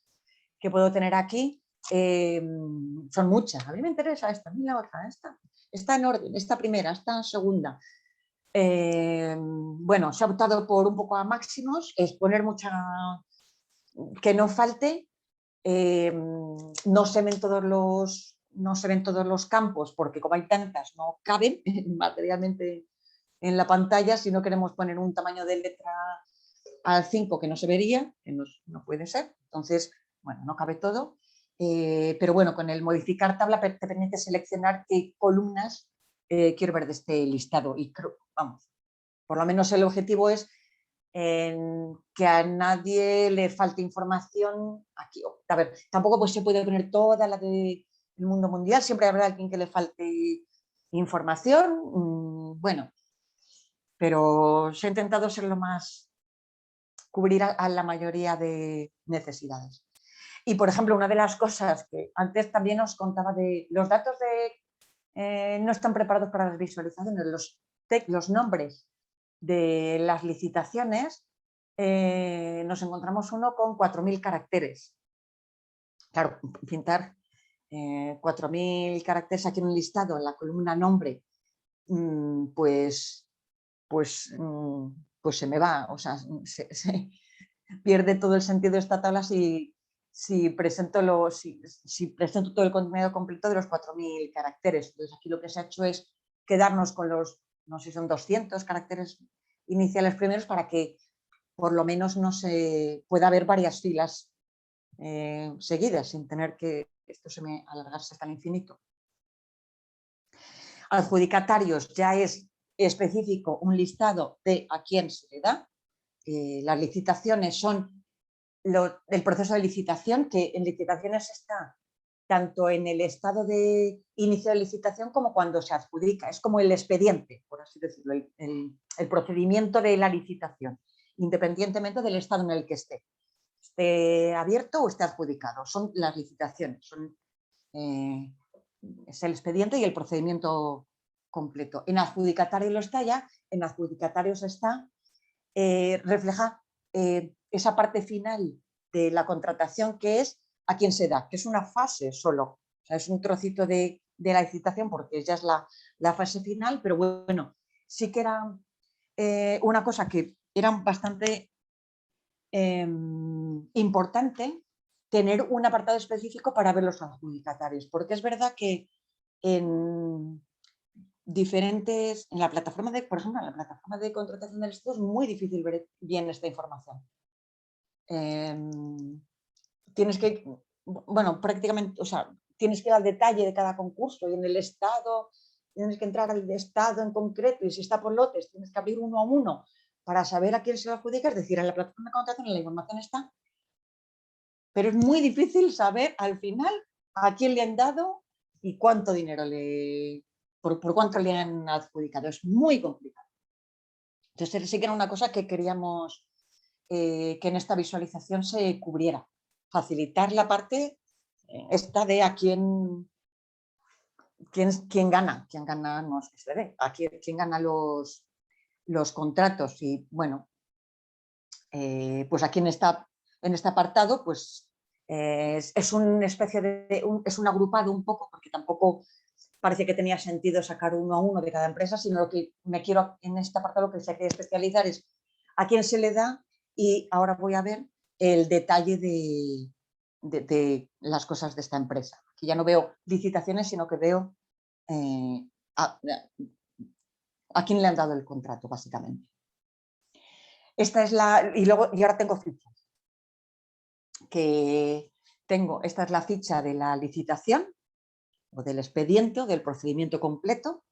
que puedo tener aquí son muchas. A mí me interesa esta, a mí la otra, esta. Está en orden, esta primera, esta segunda. Bueno, se ha optado por un poco a máximos, es poner mucha, que no falte, no se ven todos los campos porque como hay tantas no caben materialmente en la pantalla. Si no queremos poner un tamaño de letra al 5 que no se vería, que no puede ser, entonces, bueno, no cabe todo, pero bueno, con el modificar tabla te permite seleccionar qué columnas quiero ver de este listado y vamos, por lo menos el objetivo es que a nadie le falte información aquí. A ver, tampoco pues, se puede poner toda la del mundo mundial, siempre habrá alguien que le falte información, bueno, pero se ha intentado ser lo más, cubrir a la mayoría de necesidades. Y, por ejemplo, una de las cosas que antes también os contaba de los datos no están preparados para las visualizaciones, los nombres de las licitaciones, nos encontramos uno con 4.000 caracteres. Claro, pintar 4.000 caracteres aquí en un listado, en la columna nombre, pues se me va, o sea, se pierde todo el sentido de esta tabla si presento todo el contenido completo de los 4.000 caracteres. Entonces aquí lo que se ha hecho es quedarnos con los, no sé si son 200 caracteres iniciales primeros para que por lo menos no se pueda haber varias filas seguidas sin tener que esto se me alargarse hasta el infinito. Adjudicatarios ya es específico un listado de a quién se le da. Las licitaciones son el proceso de licitación, que en licitaciones está tanto en el estado de inicio de licitación como cuando se adjudica. Es como el expediente, por así decirlo, el procedimiento de la licitación, independientemente del estado en el que esté abierto o esté adjudicado. Son las licitaciones, es el expediente y el procedimiento completo. En adjudicatario lo está ya, en adjudicatarios está, refleja esa parte final de la contratación que es a quién se da, que es una fase solo, o sea, es un trocito de la licitación porque ya es la fase final, pero bueno, sí que era una cosa que era bastante importante tener un apartado específico para ver los adjudicatarios, porque es verdad que en la plataforma por ejemplo, en la plataforma de contratación del Estado es muy difícil ver bien esta información. Tienes que, bueno, prácticamente, o sea, tienes que ir al detalle de cada concurso y en el Estado tienes que entrar al Estado en concreto y si está por lotes tienes que abrir uno a uno para saber a quién se lo adjudica, es decir, en la plataforma de contratación la información está, pero es muy difícil saber al final a quién le han dado y cuánto dinero por cuánto le han adjudicado. Es muy complicado. Entonces sí que era una cosa que queríamos que en esta visualización se cubriera, facilitar la parte esta de a quién ¿quién gana? ¿Quién gana? No es que se ve. Aquí, ¿quién gana los contratos? Y bueno, pues aquí en este apartado, pues es una especie es un agrupado un poco, porque tampoco parece que tenía sentido sacar uno a uno de cada empresa, sino lo que me quiero en este apartado que se quiere especializar es a quién se le da, y ahora voy a ver el detalle de las cosas de esta empresa. Aquí ya no veo licitaciones, sino que veo a quién le han dado el contrato, básicamente. Esta es y ahora tengo fichas. Esta es la ficha de la licitación o del expediente o del procedimiento completo,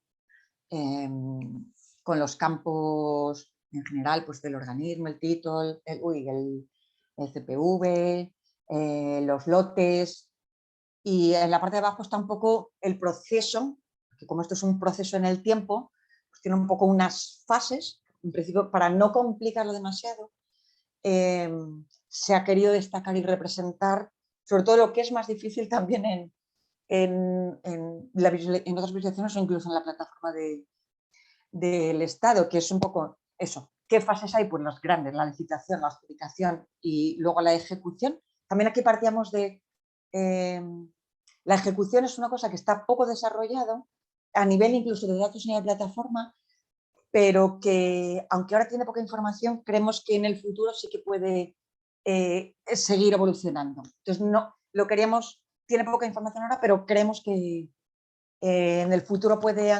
con los campos en general, pues del organismo, el título, el CPV, los lotes, y en la parte de abajo está un poco el proceso, que como esto es un proceso en el tiempo, pues tiene un poco unas fases. En principio, para no complicarlo demasiado, se ha querido destacar y representar sobre todo lo que es más difícil también en otras visualizaciones o incluso en la plataforma del Estado, que es un poco eso. ¿Qué fases hay? Pues las grandes, la licitación, la adjudicación y luego la ejecución. También aquí partíamos de... la ejecución es una cosa que está poco desarrollado a nivel incluso de datos en la plataforma, pero que aunque ahora tiene poca información, creemos que en el futuro sí que puede seguir evolucionando. Entonces, no, lo queríamos, tiene poca información ahora, pero creemos que en el futuro puede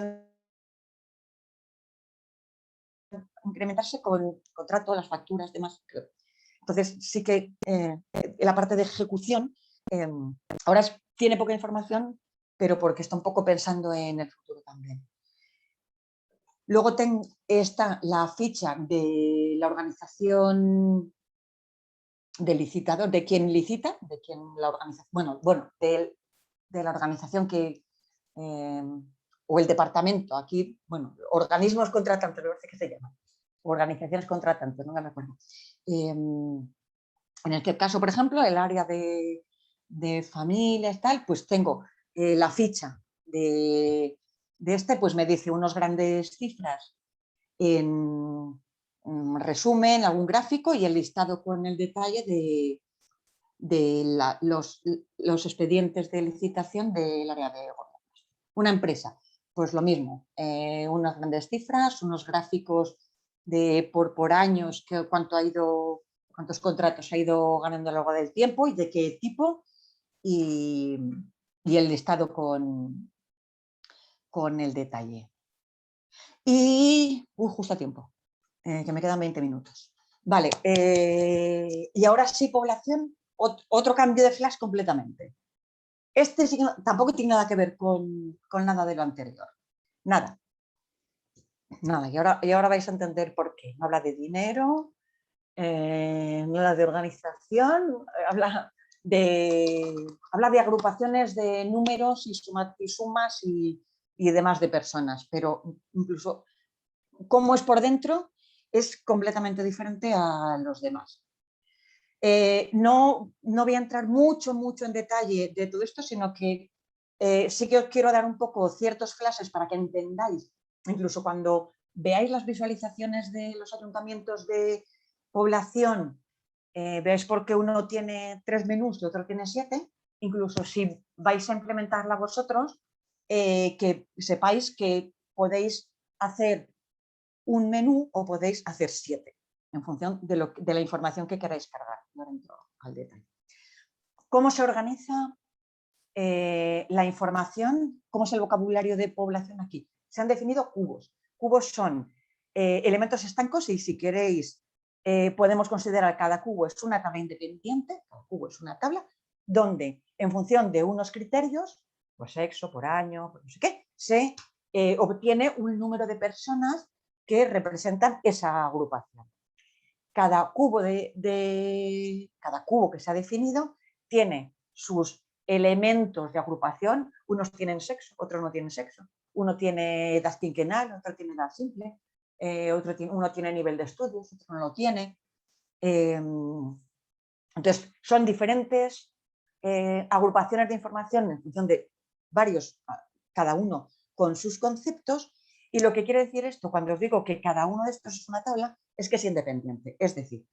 incrementarse con el contrato, las facturas, demás. Entonces, sí que la parte de ejecución ahora tiene poca información, pero porque está un poco pensando en el futuro también. Luego está la ficha de la organización del licitador, de quien licita, de quien la organización, bueno, de la organización que, o el departamento, aquí, bueno, organismos contratantes, me parece que se llama, organizaciones contratantes, no me acuerdo. En este caso, por ejemplo, el área de familias, tal, pues tengo la ficha de pues me dice unos grandes cifras en resumen, algún gráfico y el listado con el detalle de los expedientes de licitación del área de gobierno. Una empresa, pues lo mismo, unas grandes cifras, unos gráficos por años, cuántos contratos ha ido ganando a lo largo del tiempo y de qué tipo, y el listado con el detalle. Y justo a tiempo, que me quedan 20 minutos. Vale, y ahora sí, población, otro cambio de flash completamente. Este sí que tampoco tiene nada que ver con nada de lo anterior. Nada. Nada, y ahora vais a entender por qué. No habla de dinero, no habla de organización, habla de agrupaciones de números y sumas y demás de personas, pero incluso cómo es por dentro es completamente diferente a los demás. No voy a entrar mucho en detalle de todo esto, sino que sí que os quiero dar un poco ciertos flashes para que entendáis, incluso cuando veáis las visualizaciones de los ayuntamientos de población, veáis por qué uno tiene 3 menús y otro tiene 7, incluso si vais a implementarla vosotros, que sepáis que podéis hacer un menú o podéis hacer 7 en función de la información que queráis cargar. No entro al detalle. ¿Cómo se organiza la información? ¿Cómo es el vocabulario de población aquí? Se han definido cubos. Cubos son elementos estancos y si queréis podemos considerar cada cubo es una tabla independiente, cada cubo es una tabla, donde en función de unos criterios, por sexo, por año, por no sé qué, se obtiene un número de personas que representan esa agrupación. Cada cubo que se ha definido tiene sus elementos de agrupación, unos tienen sexo, otros no tienen sexo, uno tiene edad quinquenal, otro tiene edad simple, uno tiene nivel de estudios, otro no lo tiene. Entonces, son diferentes agrupaciones de información en función de varios cada uno con sus conceptos. Y lo que quiere decir esto, cuando os digo que cada uno de estos es una tabla, es que es independiente. Es decir,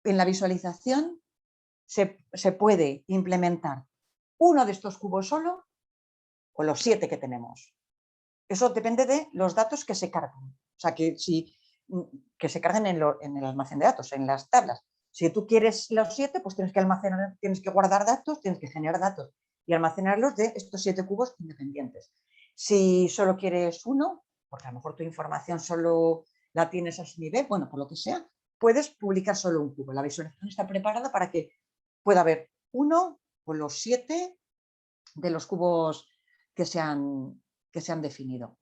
en la visualización se puede implementar uno de estos cubos solo o los 7 que tenemos. Eso depende de los datos que se cargan. O sea, que se carguen en el almacén de datos, en las tablas. Si tú quieres los 7, pues tienes que almacenar, tienes que guardar datos, tienes que generar datos y almacenarlos de estos 7 cubos independientes. Si solo quieres uno, porque a lo mejor tu información solo la tienes a ese nivel, bueno, por lo que sea, puedes publicar solo un cubo. La visualización está preparada para que pueda haber uno o los 7 de los cubos que se han definido.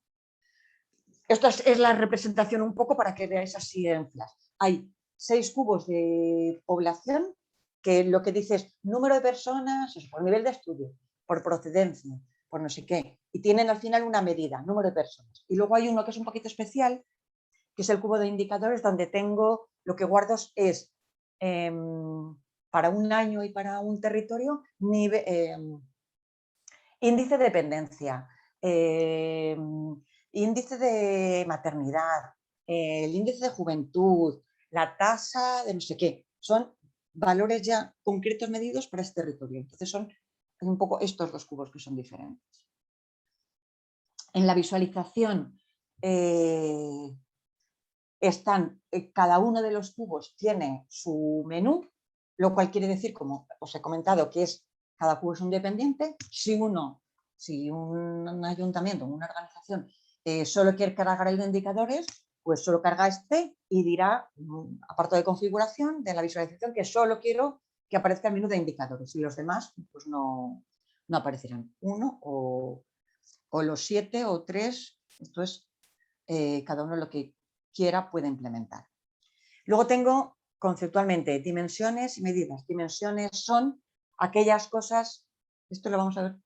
Esta es la representación un poco para que veáis así en flash. Hay 6 cubos de población que lo que dice es número de personas, por nivel de estudio, por procedencia, por no sé qué. Y tienen al final una medida, número de personas. Y luego hay uno que es un poquito especial, que es el cubo de indicadores, donde tengo, lo que guardo es para un año y para un territorio, índice de dependencia, índice de maternidad, el índice de juventud, la tasa de no sé qué. Son valores ya concretos medidos para este territorio. Entonces son un poco estos dos cubos que son diferentes. En la visualización cada uno de los cubos tiene su menú, lo cual quiere decir, como os he comentado, que cada cubo es independiente. Si un ayuntamiento, una organización, solo quiere cargar el de indicadores, pues solo carga este y dirá, apartado de configuración de la visualización, que solo quiero que aparezca el menú de indicadores y los demás pues no aparecerán. Uno o los 7 o 3, esto es cada uno lo que quiera puede implementar. Luego tengo conceptualmente dimensiones y medidas. Dimensiones son aquellas cosas, esto lo vamos a ver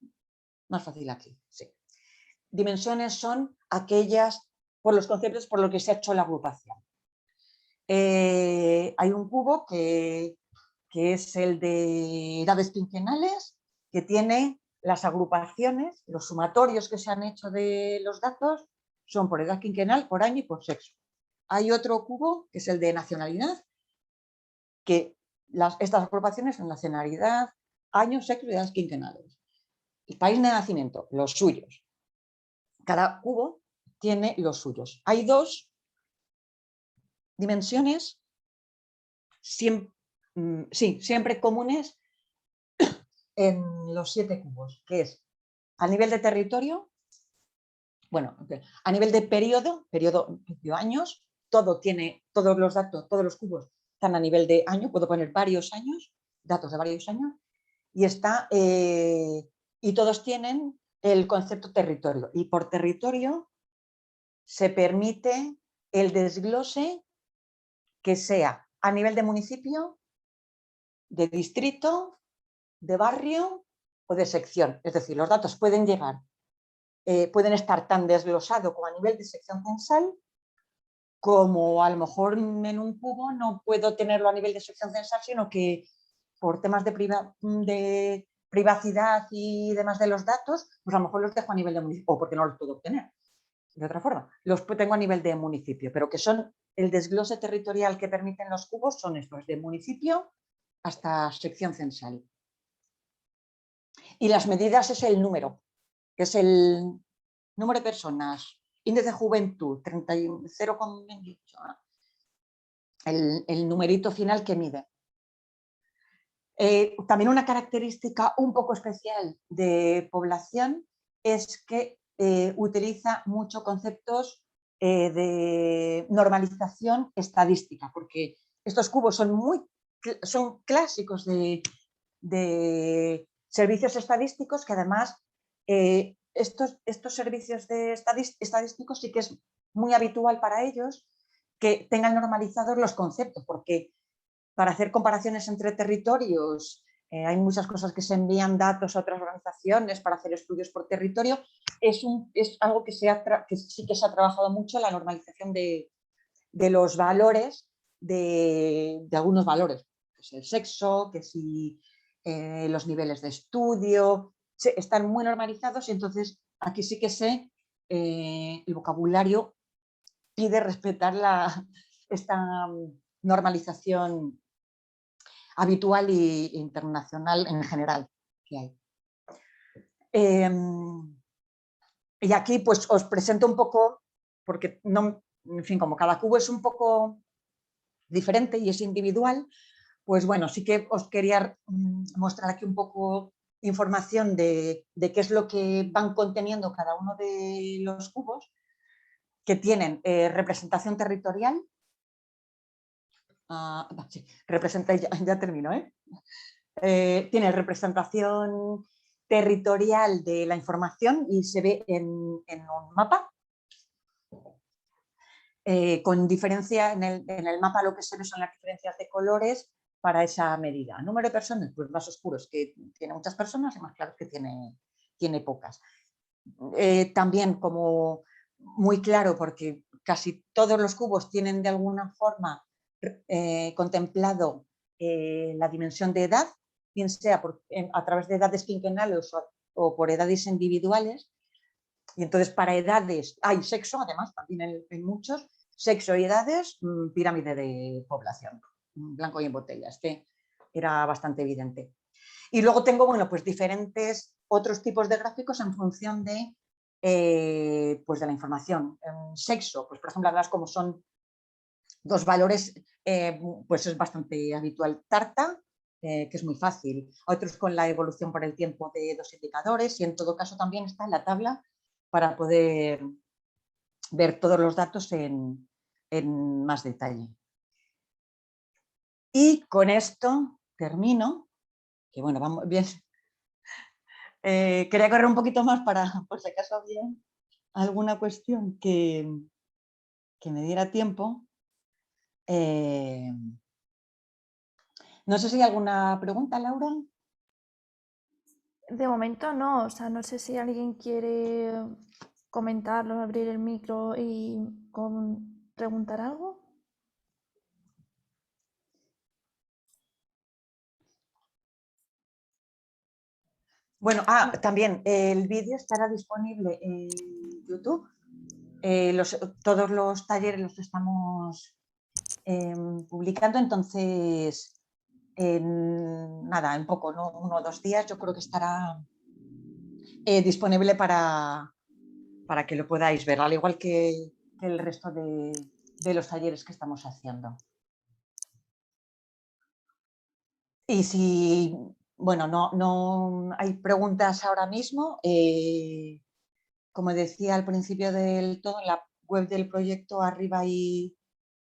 más fácil aquí, sí. Dimensiones son aquellas, por los conceptos por los que se ha hecho la agrupación. Hay un cubo que es el de edades quinquenales, que tiene las agrupaciones, los sumatorios que se han hecho de los datos son por edad quinquenal, por año y por sexo. Hay otro cubo que es el de nacionalidad, que estas agrupaciones son nacionalidad, año, sexo y edades quinquenales. El país de nacimiento, los suyos. Cada cubo tiene los suyos. Hay 2 dimensiones siempre comunes en los 7 cubos, que es a nivel de territorio, bueno, a nivel de periodo años, todos los datos, todos los cubos están a nivel de año, puedo poner varios años, datos de varios años, y todos tienen el concepto territorio. Y por territorio se permite el desglose que sea a nivel de municipio, de distrito, de barrio o de sección. Es decir, los datos pueden estar tan desglosados como a nivel de sección censal, como a lo mejor en un cubo no puedo tenerlo a nivel de sección censal, sino que por temas de privacidad y demás de los datos, pues a lo mejor los dejo a nivel de municipio, o porque no los puedo obtener de otra forma. Los tengo a nivel de municipio, pero que son el desglose territorial que permiten los cubos son estos, de municipio hasta sección censal. Y las medidas es el número, que es el número de personas, índice de juventud, 0,28, el numerito final que mide. También una característica un poco especial de población es que utiliza muchos conceptos de normalización estadística, porque estos cubos son clásicos de servicios estadísticos que además estos servicios estadísticos sí que es muy habitual para ellos que tengan normalizados los conceptos, porque para hacer comparaciones entre territorios hay muchas cosas que se envían datos a otras organizaciones para hacer estudios por territorio. Es algo que sí que se ha trabajado mucho, la normalización de los valores, de algunos valores, que es el sexo, que si los niveles de estudio, están muy normalizados y entonces aquí sí que sé, el vocabulario pide respetar esta normalización habitual e internacional en general que hay. Y aquí pues os presento un poco, porque no, en fin, como cada cubo es un poco diferente y es individual, pues bueno, sí que os quería mostrar aquí un poco información de qué es lo que van conteniendo cada uno de los cubos, que tienen representación territorial. Sí, ya termino, tiene representación territorial de la información y se ve en un mapa. Con diferencia en el mapa lo que se ve son las diferencias de colores para esa medida. Número de personas, pues más oscuros que tiene muchas personas y más claros que tiene pocas. También como muy claro, porque casi todos los cubos tienen de alguna forma contemplado la dimensión de edad, bien sea a través de edades quinquenales o por edades individuales. Y entonces para edades hay sexo, además también en muchos, sexo y edades, pirámide de población, blanco y en botella, era bastante evidente. Y luego tengo, bueno, pues diferentes otros tipos de gráficos en función de, pues de la información. Sexo, pues por ejemplo, además como son dos valores, pues es bastante habitual. Tarta, que es muy fácil. Otros con la evolución por el tiempo de dos indicadores y en todo caso también está la tabla para poder ver todos los datos en más detalle. Y con esto termino, que bueno, vamos bien. Quería correr un poquito más para, por si acaso había alguna cuestión que me diera tiempo. No sé si hay alguna pregunta, Laura. De momento no, o sea, no sé si alguien quiere comentarlo, abrir el micro y preguntar algo. Bueno, también el vídeo estará disponible en YouTube. Todos los talleres los estamos publicando, entonces nada, en poco, ¿no? 1 o 2 días yo creo que estará disponible para que lo podáis ver, al igual que el resto de los talleres que estamos haciendo. Y si, bueno, no hay preguntas ahora mismo, como decía al principio del todo, en la web del proyecto arriba hay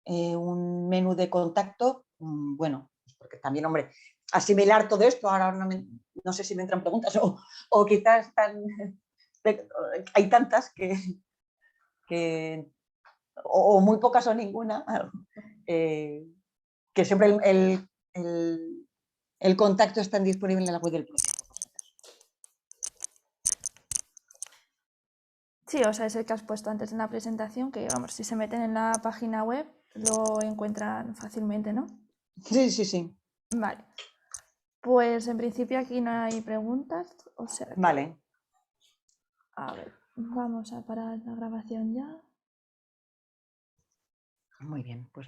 un menú de contacto. Bueno, pues porque también, hombre, asimilar todo esto, ahora no sé si me entran preguntas o quizás hay tantas que o muy pocas o ninguna, que siempre el contacto está disponible en la web del proyecto. Sí, o sea, es el que has puesto antes en la presentación, que vamos, si se meten en la página web lo encuentran fácilmente, ¿no? Sí, sí, sí. Vale. Pues en principio aquí no hay preguntas, o sea que... Vale. A ver, vamos a parar la grabación ya. Muy bien, pues nada.